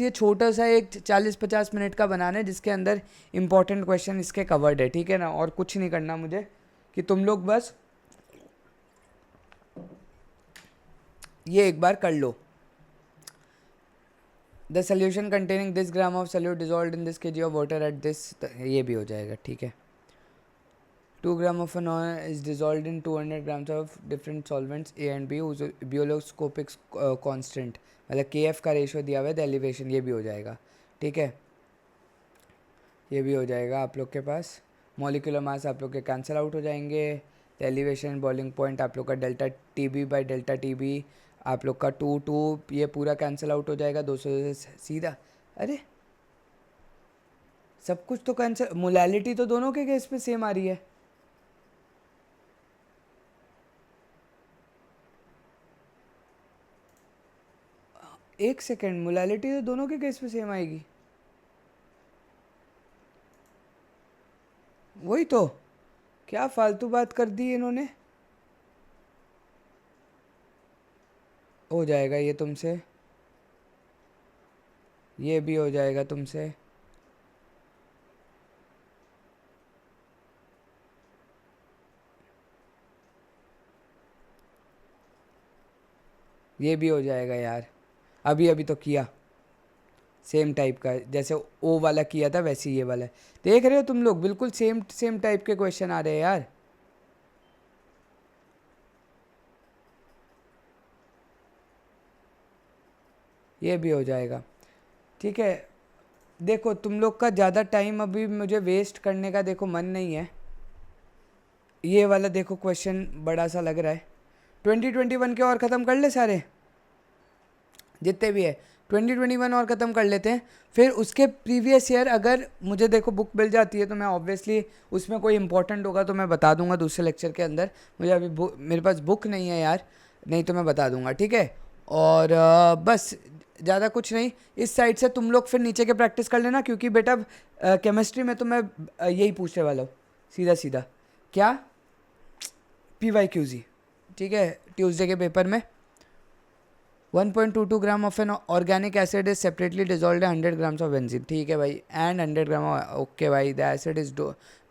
ये छोटा सा एक 40-50 मिनट का बनाना है जिसके अंदर इंपॉर्टेंट क्वेश्चन इसके कवर्ड है. ठीक है ना, और कुछ नहीं करना मुझे, कि तुम लोग बस ये एक बार कर लो. The solution containing this gram of solute dissolve in this KG of water at this, ये भी हो जाएगा. ठीक है. 2 gram of anon is dissolve in 200 grams of different solvents A and B, ebullioscopic constant, मतलब के एफ का ratio दिया हुआ है. द एलिवेशन, ये भी हो जाएगा. ठीक है. ये भी हो जाएगा आप लोग के पास. मॉलिक्यूलर मास आप लोग के कैंसिल आउट हो जाएंगे. द एलिवेशन बॉइलिंग पॉइंट आप लोग का delta T B by delta T B आप लोग का 2 ये पूरा कैंसिल आउट हो जाएगा. 200 से सीधा, अरे सब कुछ तो कैंसिल. मोलैलिटी तो दोनों के केस पे सेम आ रही है. एक सेकेंड, मोलालिटी तो दोनों के केस में सेम आएगी। वही तो, क्या फालतू बात कर दी इन्होंने। हो जाएगा ये तुमसे, ये भी हो जाएगा तुमसे। ये भी हो जाएगा यार, अभी अभी तो किया सेम टाइप का, जैसे ओ वाला किया था वैसे ही ये वाला है। देख रहे हो तुम लोग, बिल्कुल सेम सेम टाइप के क्वेश्चन आ रहे हैं यार। ये भी हो जाएगा, ठीक है। देखो तुम लोग का ज़्यादा टाइम अभी मुझे वेस्ट करने का देखो मन नहीं है। ये वाला देखो क्वेश्चन बड़ा सा लग रहा है। 2021 के और ख़त्म कर ले सारे जितने भी है, 2021 और ख़त्म कर लेते हैं। फिर उसके प्रीवियस ईयर अगर मुझे देखो बुक मिल जाती है तो मैं ऑब्वियसली उसमें कोई इंपॉर्टेंट होगा तो मैं बता दूंगा दूसरे लेक्चर के अंदर। मुझे अभी मेरे पास बुक नहीं है यार, नहीं तो मैं बता दूंगा, ठीक है। और बस ज़्यादा कुछ नहीं। इस साइड से तुम लोग फिर नीचे के प्रैक्टिस कर लेना, क्योंकि बेटा केमिस्ट्री में तो मैं यही पूछने वाला हूँ सीधा सीधा। क्या PYQZ, ठीक है, ट्यूसडे के पेपर में। 1.22 gram of an organic acid is separately dissolved 100 grams of benzene, ठीक है भाई, एंड 100 ग्राम, ओके भाई, the acid is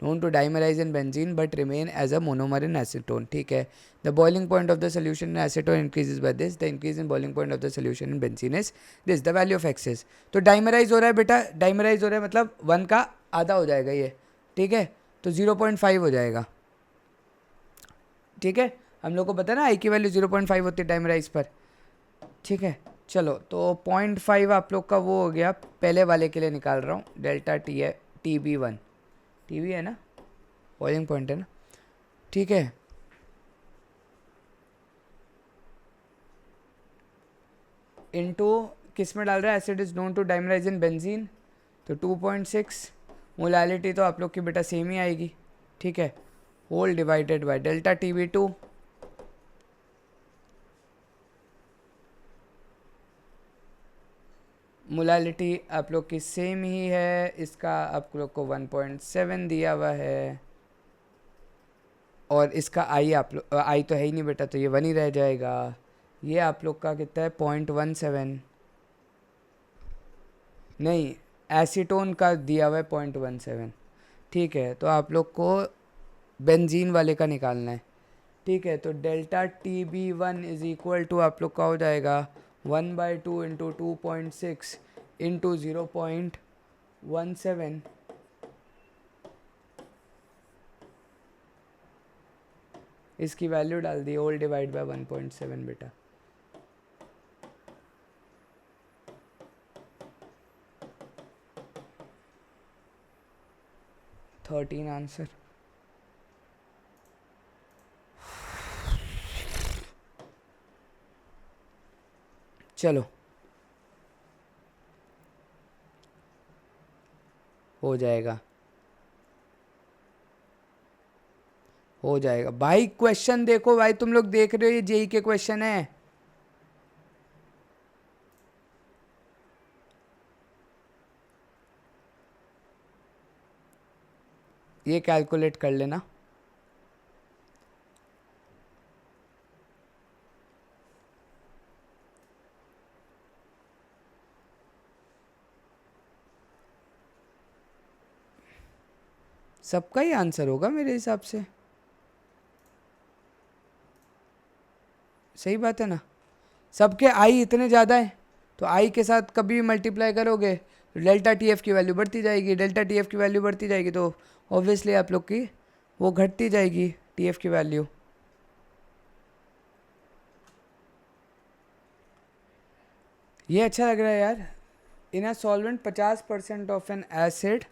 known to dimerize in benzene but remain as a monomer in acetone, ठीक है। The boiling point of the solution in acetone increases by this, the increase in boiling point of the solution in benzene is this, the value of x is, तो dimerise हो रहा है बेटा, dimerise हो रहा है मतलब 1 का आधा हो जाएगा ये, ठीक है, तो 0.5 हो जाएगा, ठीक है। हम लोग को पता है ना आई की वैल्यू 0.5 होती है डाइमराइज पर, ठीक है। चलो तो 0.5 आप लोग का वो हो गया, पहले वाले के लिए निकाल रहा हूँ, डेल्टा टी है, TB1, TB है ना, बॉइलिंग पॉइंट है ना, ठीक है। इनटू किस में डाल रहा है, acid is known to dimerise in benzene, तो 2.6, मोलालिटी तो आप लोग की बेटा सेम ही आएगी, ठीक है, whole divided by delta TB2, molality आप लोग की सेम ही है, इसका आप लोग को 1.7 दिया हुआ है, और इसका आई आप लोग आई तो है ही नहीं बेटा, तो ये 1 ही रह जाएगा। ये आप लोग का कितना है, 0.17, नहीं एसीटोन का दिया हुआ है 0.17, ठीक है। तो आप लोग को बेंजीन वाले का निकालना है, ठीक है। तो delta TB1 is equal to आप लोग का हो जाएगा 1/2 इंटू 2.6 इंटू 0.17, इसकी वैल्यू डाल दी, होल डिवाइड बाय 1.7 बेटा, थर्टीन आंसर। चलो हो जाएगा, हो जाएगा भाई। क्वेश्चन देखो भाई, तुम लोग देख रहे हो ये जेई के क्वेश्चन है, ये कैलकुलेट कर लेना। सबका ही आंसर होगा मेरे हिसाब से, सही बात है ना, सबके आई इतने ज़्यादा है, तो आई के साथ कभी मल्टीप्लाई करोगे डेल्टा TF की वैल्यू बढ़ती जाएगी, डेल्टा TF की वैल्यू बढ़ती जाएगी, तो ऑब्वियसली आप लोग की वो घटती जाएगी TF की वैल्यू। ये अच्छा लग रहा है यार। In a solvent 50% of an acid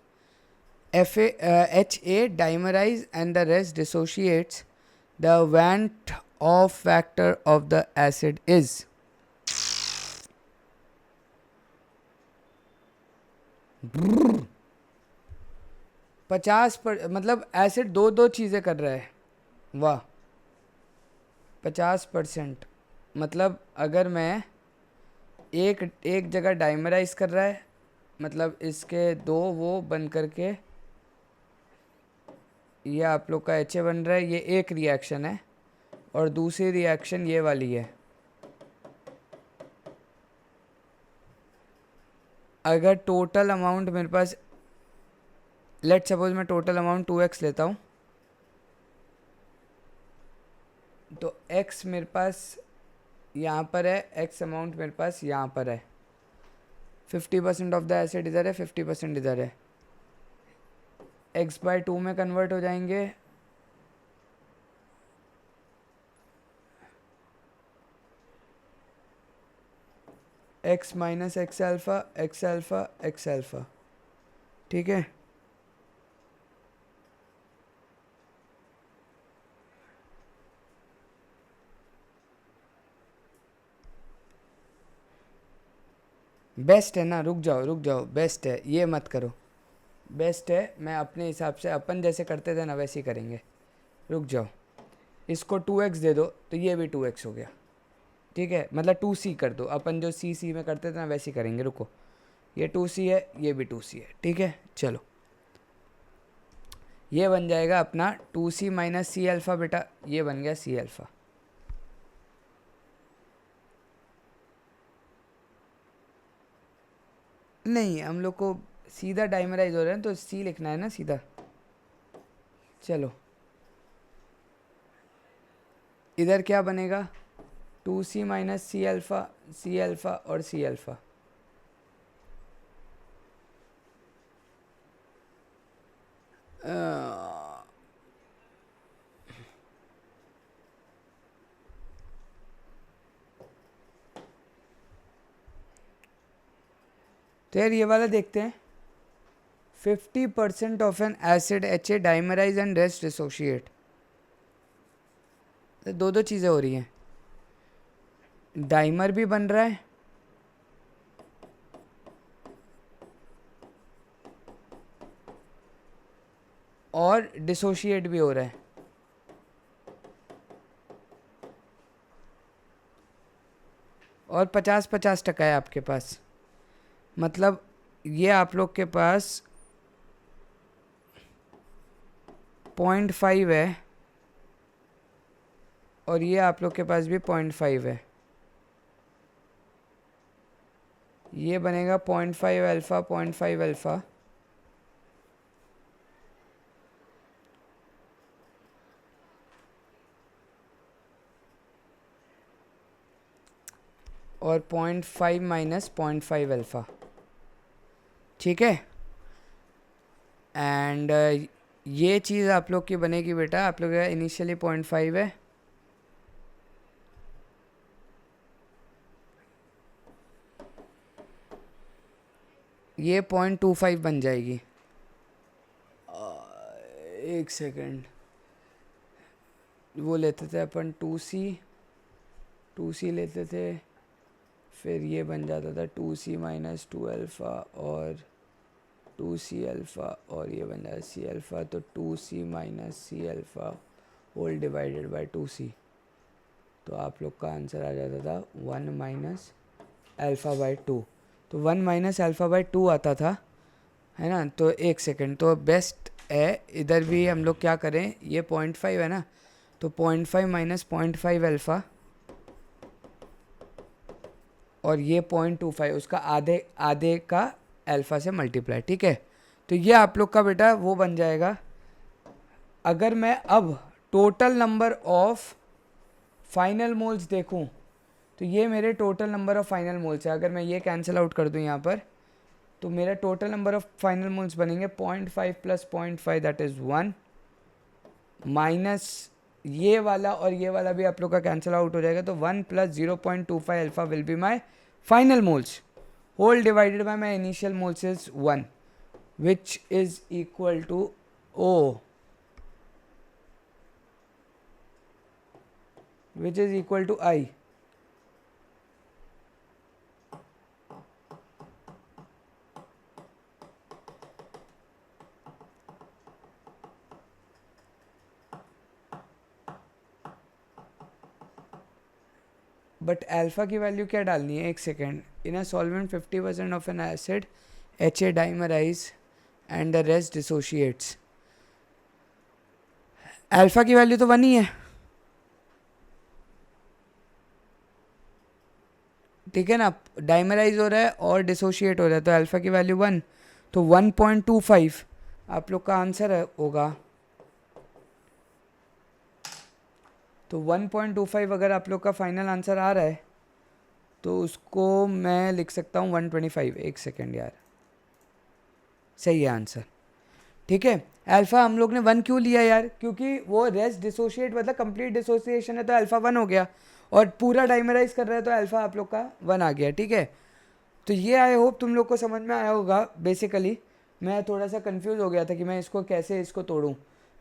HA dimerize and the rest dissociates, the Van't Hoff factor of the acid is, 50 पर, मतलब एसिड दो दो चीज़ें कर रहा है, वाह। 50% मतलब अगर मैं एक एक जगह डाइमराइज कर रहा है, मतलब इसके दो वो बन करके ये आप लोग का एच बन रहा है, ये एक रिएक्शन है, और दूसरी रिएक्शन ये वाली है। अगर टोटल अमाउंट मेरे पास, लेट सपोज मैं टोटल अमाउंट 2x लेता हूँ, तो x मेरे पास यहाँ पर है, x अमाउंट मेरे पास यहाँ पर है, 50% ऑफ द एसिड इधर है, 50% इधर है, x/2 में कन्वर्ट हो जाएंगे, x minus x alpha, x alpha, x alpha, ठीक है। बेस्ट है ना, रुक जाओ रुक जाओ, बेस्ट है, ये मत करो, बेस्ट है, मैं अपने हिसाब से अपन जैसे करते थे ना वैसे ही करेंगे। रुक जाओ, इसको 2x दे दो तो ये भी 2x हो गया, ठीक है, मतलब 2c कर दो, अपन जो सी में करते थे ना वैसे ही करेंगे। रुको, ये 2c है, ये भी 2c है, ठीक है। चलो, ये बन जाएगा अपना 2c माइनस सी अल्फ़ा, बेटा ये बन गया सी अल्फ़ा। नहीं, हम लोग को सीधा डाइमराइज हो रहा है तो सी लिखना है ना सीधा। चलो, इधर क्या बनेगा, 2c माइनस सी अल्फ़ा और सी अल्फ़ा। तो यार ये वाला देखते हैं, 50% of an acid H A dimerise and rest dissociate. दो दो चीज़ें हो रही हैं, डाइमर भी बन रहा है और डिसोशिएट भी हो रहा है, और 50-50% है आपके पास, मतलब ये आप लोग के पास 0.5 है और ये आप लोग के पास भी 0.5 है, ये बनेगा 0.5 अल्फ़ा, 0.5 अल्फ़ा, और 0.5 माइनस 0.5 अल्फ़ा, ठीक है। एंड ये चीज़ आप लोग की बनेगी बेटा, आप लोग का इनिशियली 0.5 है, ये 0.25 बन जाएगी। एक सेकेंड, वो लेते थे अपन 2c लेते थे, फिर ये बन जाता था 2c माइनस 2 अल्फ़ा और 2c अल्फ़ा, और ये बन जाता c अल्फ़ा, तो 2c minus C alpha whole divided by 2c, तो आप लोग का आंसर आ जाता था 1 माइनस अल्फ़ा बाई 2, तो 1 माइनस अल्फ़ा बाई 2 आता था, है ना। तो एक सेकेंड, तो बेस्ट है इधर भी हम लोग क्या करें, ये 0.5 है ना, तो 0.5 माइनस 0.5 अल्फ़ा और ये 0.25, उसका आधे आधे का अल्फ़ा से मल्टीप्लाई, ठीक है। तो ये आप लोग का बेटा वो बन जाएगा। अगर मैं अब total number of final moles देखूं, तो ये मेरे total number of final moles है। अगर मैं ये कैंसिल आउट कर दूं यहाँ पर, तो मेरा total number of final moles बनेंगे 0.5 प्लस 0.5 दैट इज़ 1, माइनस ये वाला और ये वाला भी आप लोग का कैंसिल आउट हो जाएगा, तो 1 plus 0.25 alpha will be my final moles whole divided by my initial moles is 1, which is equal to O, which is equal to I. But alpha की वैल्यू क्या डालनी है, एक second. In a solvent 50% of an acid HA dimerise and the rest dissociates. Alpha की वैल्यू तो 1 ही है, ठीक है ना. डाइमराइज हो रहा है और डिसोशिएट हो रहा है, तो अल्फ़ा की वैल्यू 1, तो 1.25 आप लोग का आंसर होगा. तो 1.25 अगर आप लोग का फाइनल आंसर आ रहा है तो उसको मैं लिख सकता हूँ 125. एक सेकेंड यार, सही है आंसर, ठीक है. अल्फ़ा हम लोग ने 1 क्यों लिया यार, क्योंकि वो रेस्ट डिसोशिएट मतलब कंप्लीट डिसोसिएशन है, तो अल्फ़ा 1 हो गया. और पूरा डाइमराइज कर रहा है तो अल्फ़ा आप लोग का 1 आ गया, ठीक है. तो ये आई होप तुम लोग को समझ में आया होगा. बेसिकली मैं थोड़ा सा कंफ्यूज हो गया था कि मैं इसको कैसे इसको तोड़ूं.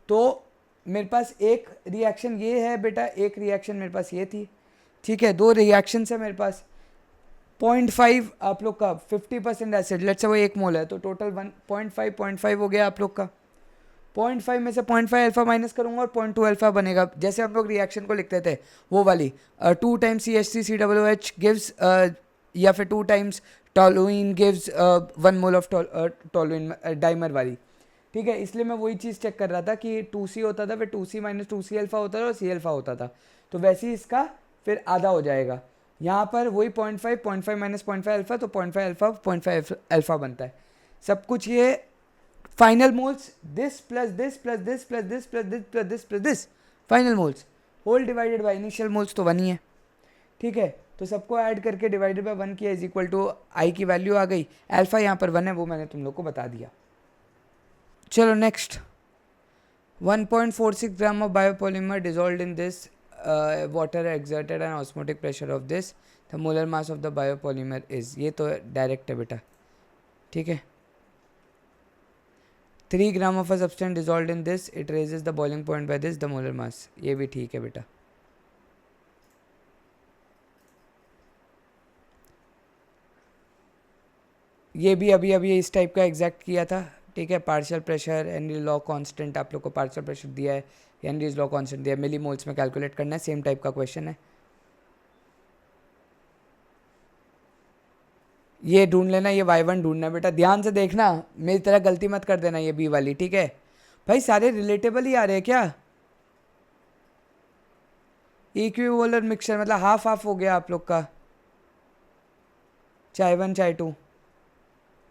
तो मेरे पास एक रिएक्शन ये है बेटा, एक रिएक्शन मेरे पास ये थी, ठीक है. 2 रिएक्शन है मेरे पास. 0.5 आप लोग का 50% एसिड, लेट्स से वो 1 मोल है, तो टोटल 1.5 हो गया आप लोग का. 0.5 में से 0.5 अल्फा माइनस करूंगा और 0.2 अल्फा बनेगा. जैसे हम लोग रिएक्शन को लिखते थे वो वाली 2 टाइम्स CH3COOH गिव्स, या फिर 2 times toluene gives 1 mole of toluene, dimer वाली, ठीक है. इसलिए मैं वही चीज़ चेक कर रहा था कि 2C होता था, फिर 2C माइनस 2C अल्फा होता था और C अल्फा होता था, तो वैसे ही इसका फिर आधा हो जाएगा. यहाँ पर वही 0.5 माइनस 0.5 अल्फा, तो 0.5 अल्फा 0.5 अल्फा बनता है. सब कुछ ये final moles, this plus this plus this plus this plus this plus this plus this, final moles whole divided by initial moles, तो 1 ही है, ठीक है. तो सबको ऐड करके डिवाइडेड बाय 1 किया इज इक्वल टू आई की वैल्यू आ गई. अल्फा यहाँ पर 1 है, वो मैंने तुम लोग को बता दिया. चलो next. 1.46 gram of biopolymer dissolved in this water exerted an osmotic pressure of this, the molar mass of the biopolymer is. ये तो डायरेक्ट है बेटा, ठीक है. 3 ग्राम of a substance dissolved in this, it raises the boiling point by this, the molar mass. ये भी ठीक है बेटा. ये भी अभी अभी इस टाइप का एग्जैक्ट किया था, ठीक है. Partial pressure, Henry law constant आप लोग को पार्शियल प्रेशर दिया है, हेनरीज लॉ कांस्टेंट दिया है, मिली मोल्स में कैलकुलेट करना है, सेम टाइप का क्वेश्चन है. ये ढूंढ लेना, ये y1 ढूंढना बेटा, ध्यान से देखना, मेरी तरह गलती मत कर देना ये b वाली, ठीक है. भाई सारे रिलेटेबल ही आ रहे हैं क्या. इक्विवोलर मिक्सचर मतलब हाफ हाफ हो गया आप लोग का, चाय 1 चाय 2,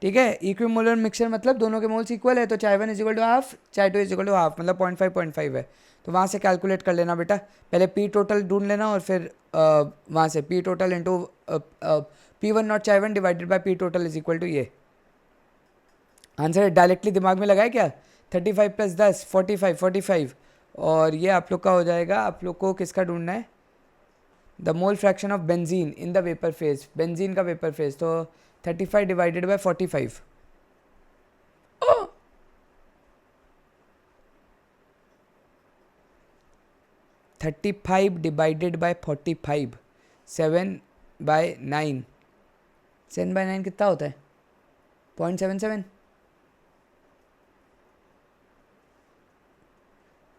ठीक है. इक्विमोलर मिक्सचर मतलब दोनों के मोल्स इक्वल है, तो चाय 1 इज इक्वल टू हाफ, चाय 2 इज इक्वल टू हाफ, मतलब 0.5 है. तो वहाँ से कैलकुलेट कर लेना बेटा, पहले पी टोटल ढूंढ लेना और फिर वहाँ से P total into P1 not चाय 1 divided by P total is equal to ये. आंसर डायरेक्टली दिमाग में लगाए क्या. 35 प्लस 10 45 और ये आप लोग का हो जाएगा. आप लोग को किसका ढूंढना है, the mole fraction of benzene in the vapour phase, benzene का वेपर फेज, तो 35 डिवाइडेड बाई 45. 35 डिवाइडेड बाई 45, 7/9, 7/9 कितना होता है, 0.77,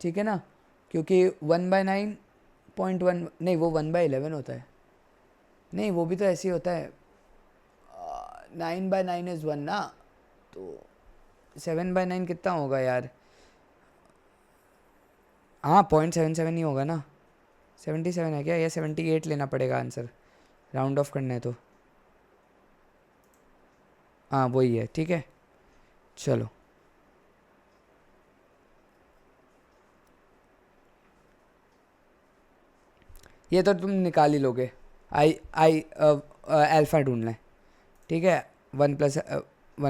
ठीक है ना. क्योंकि 1/9 0.1 नहीं, वो 1/11 होता है, नहीं वो भी तो ऐसे ही होता है. 9/9 इज़ 1 ना, तो 7/9 कितना होगा यार. हाँ 0.77 ही होगा ना. 77 है क्या, या 78 लेना पड़ेगा आंसर, राउंड ऑफ करना है तो. हाँ वही है, ठीक है. चलो ये तो तुम निकाल ही लोगे. आई आई अल्फ़ा ढूंढना है, ठीक है. 1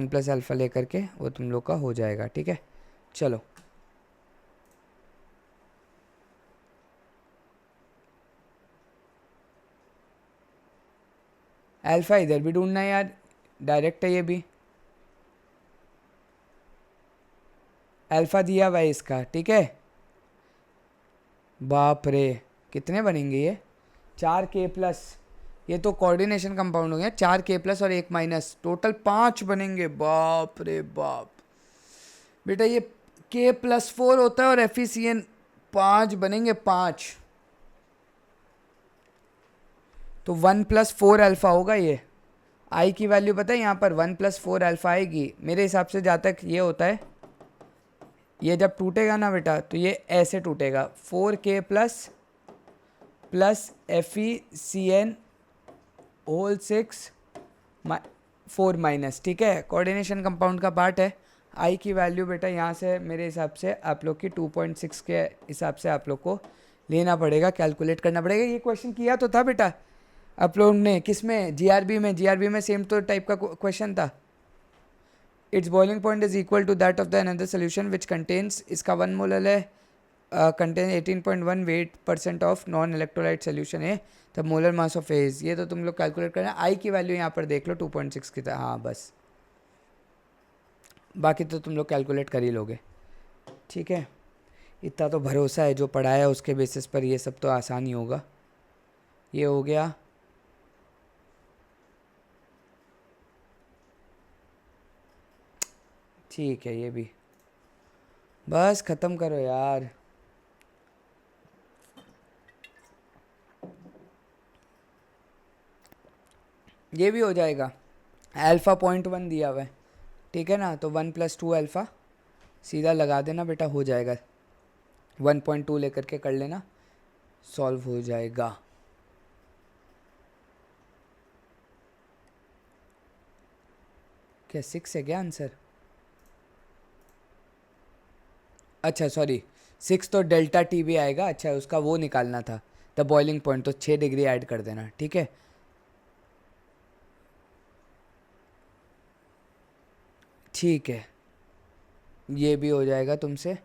प्लस अल्फ़ा लेकर के वो तुम लोग का हो जाएगा, ठीक है. चलो अल्फ़ा इधर भी ढूंढना है यार, डायरेक्ट है ये भी. अल्फ़ा दिया हुआ है इसका, ठीक है. बाप रे कितने बनेंगे ये, 4K प्लस, ये तो कोऑर्डिनेशन कंपाउंड हो गया. 4K प्लस और 1 माइनस, टोटल 5 बनेंगे. बाप रे बाप बेटा, ये K+4 होता है और FeCN 5 बनेंगे, 5. तो 1+4 अल्फ़ा होगा ये। आई की वैल्यू पता है यहाँ पर 1+4 अल्फ़ा आएगी मेरे हिसाब से। जहाँ तक ये होता है, ये जब टूटेगा ना बेटा तो ये ऐसे टूटेगा, 4k plus FeCN whole 6 4 minus, ठीक है, कोऑर्डिनेशन कंपाउंड का पार्ट है। आई की वैल्यू बेटा यहाँ से मेरे हिसाब से आप लोग की 2.6 के हिसाब से आप लोग को लेना पड़ेगा, कैलकुलेट करना पड़ेगा। ये क्वेश्चन किया तो था बेटा आप लोग ने, किस में, जीआरबी में सेम तो टाइप का क्वेश्चन था। It's boiling point is equal to that of the another solution which contains, इसका 1 मोलर है, कंटेन 18.1 वेट% ऑफ नॉन इलेक्ट्रोलाइट सोल्यूशन है, तब मोलर मास ऑफ फेज। ये तो तुम लोग कैलकुलेट करना। आई की वैल्यू यहाँ पर देख लो 2.6 की तरह, हाँ बस, बाकी तो तुम लोग कैलकुलेट कर ही लोगे, ठीक है। इतना तो भरोसा है, जो पढ़ाया उसके बेसिस पर ये सब तो आसान ही होगा। ये हो गया। ठीक है, ये भी बस ख़त्म करो यार। ये भी हो जाएगा, अल्फ़ा 0.1 दिया हुआ है, ठीक है ना, तो 1+2 अल्फ़ा सीधा लगा देना बेटा, हो जाएगा। 1.2 लेकर के कर लेना, सॉल्व हो जाएगा। क्या 6 है क्या आंसर? अच्छा सॉरी, 6 तो डेल्टा टी भी आएगा, अच्छा उसका वो निकालना था, द बॉइलिंग पॉइंट, तो 6 डिग्री ऐड कर देना, ठीक है। ठीक है, ये भी हो जाएगा तुमसे।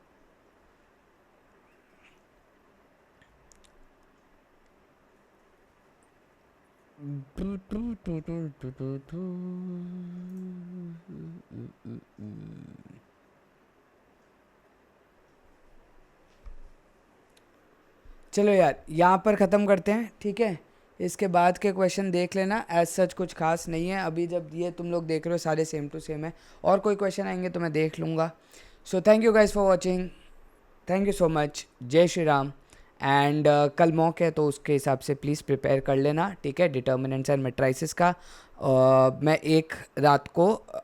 चलो यार, यहाँ पर ख़त्म करते हैं, ठीक है। इसके बाद के क्वेश्चन देख लेना, एज सच कुछ खास नहीं है अभी, जब ये तुम लोग देख रहे हो सारे सेम टू सेम है, और कोई क्वेश्चन आएंगे तो मैं देख लूँगा। So thank you guys for watching, thank you so much, जय श्री राम। एंड कल मॉक है तो उसके हिसाब से प्लीज़ प्रिपेयर कर लेना, ठीक है, डिटर्मिनेंट्स एंड मैट्राइसिस का। मैं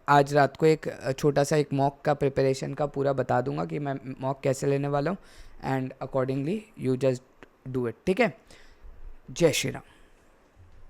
आज रात को एक छोटा सा एक मॉक का प्रिपरेशन का पूरा बता दूंगा कि मैं मॉक कैसे लेने वाला हूँ, and accordingly you just do it, ठीक है। जय श्री राम।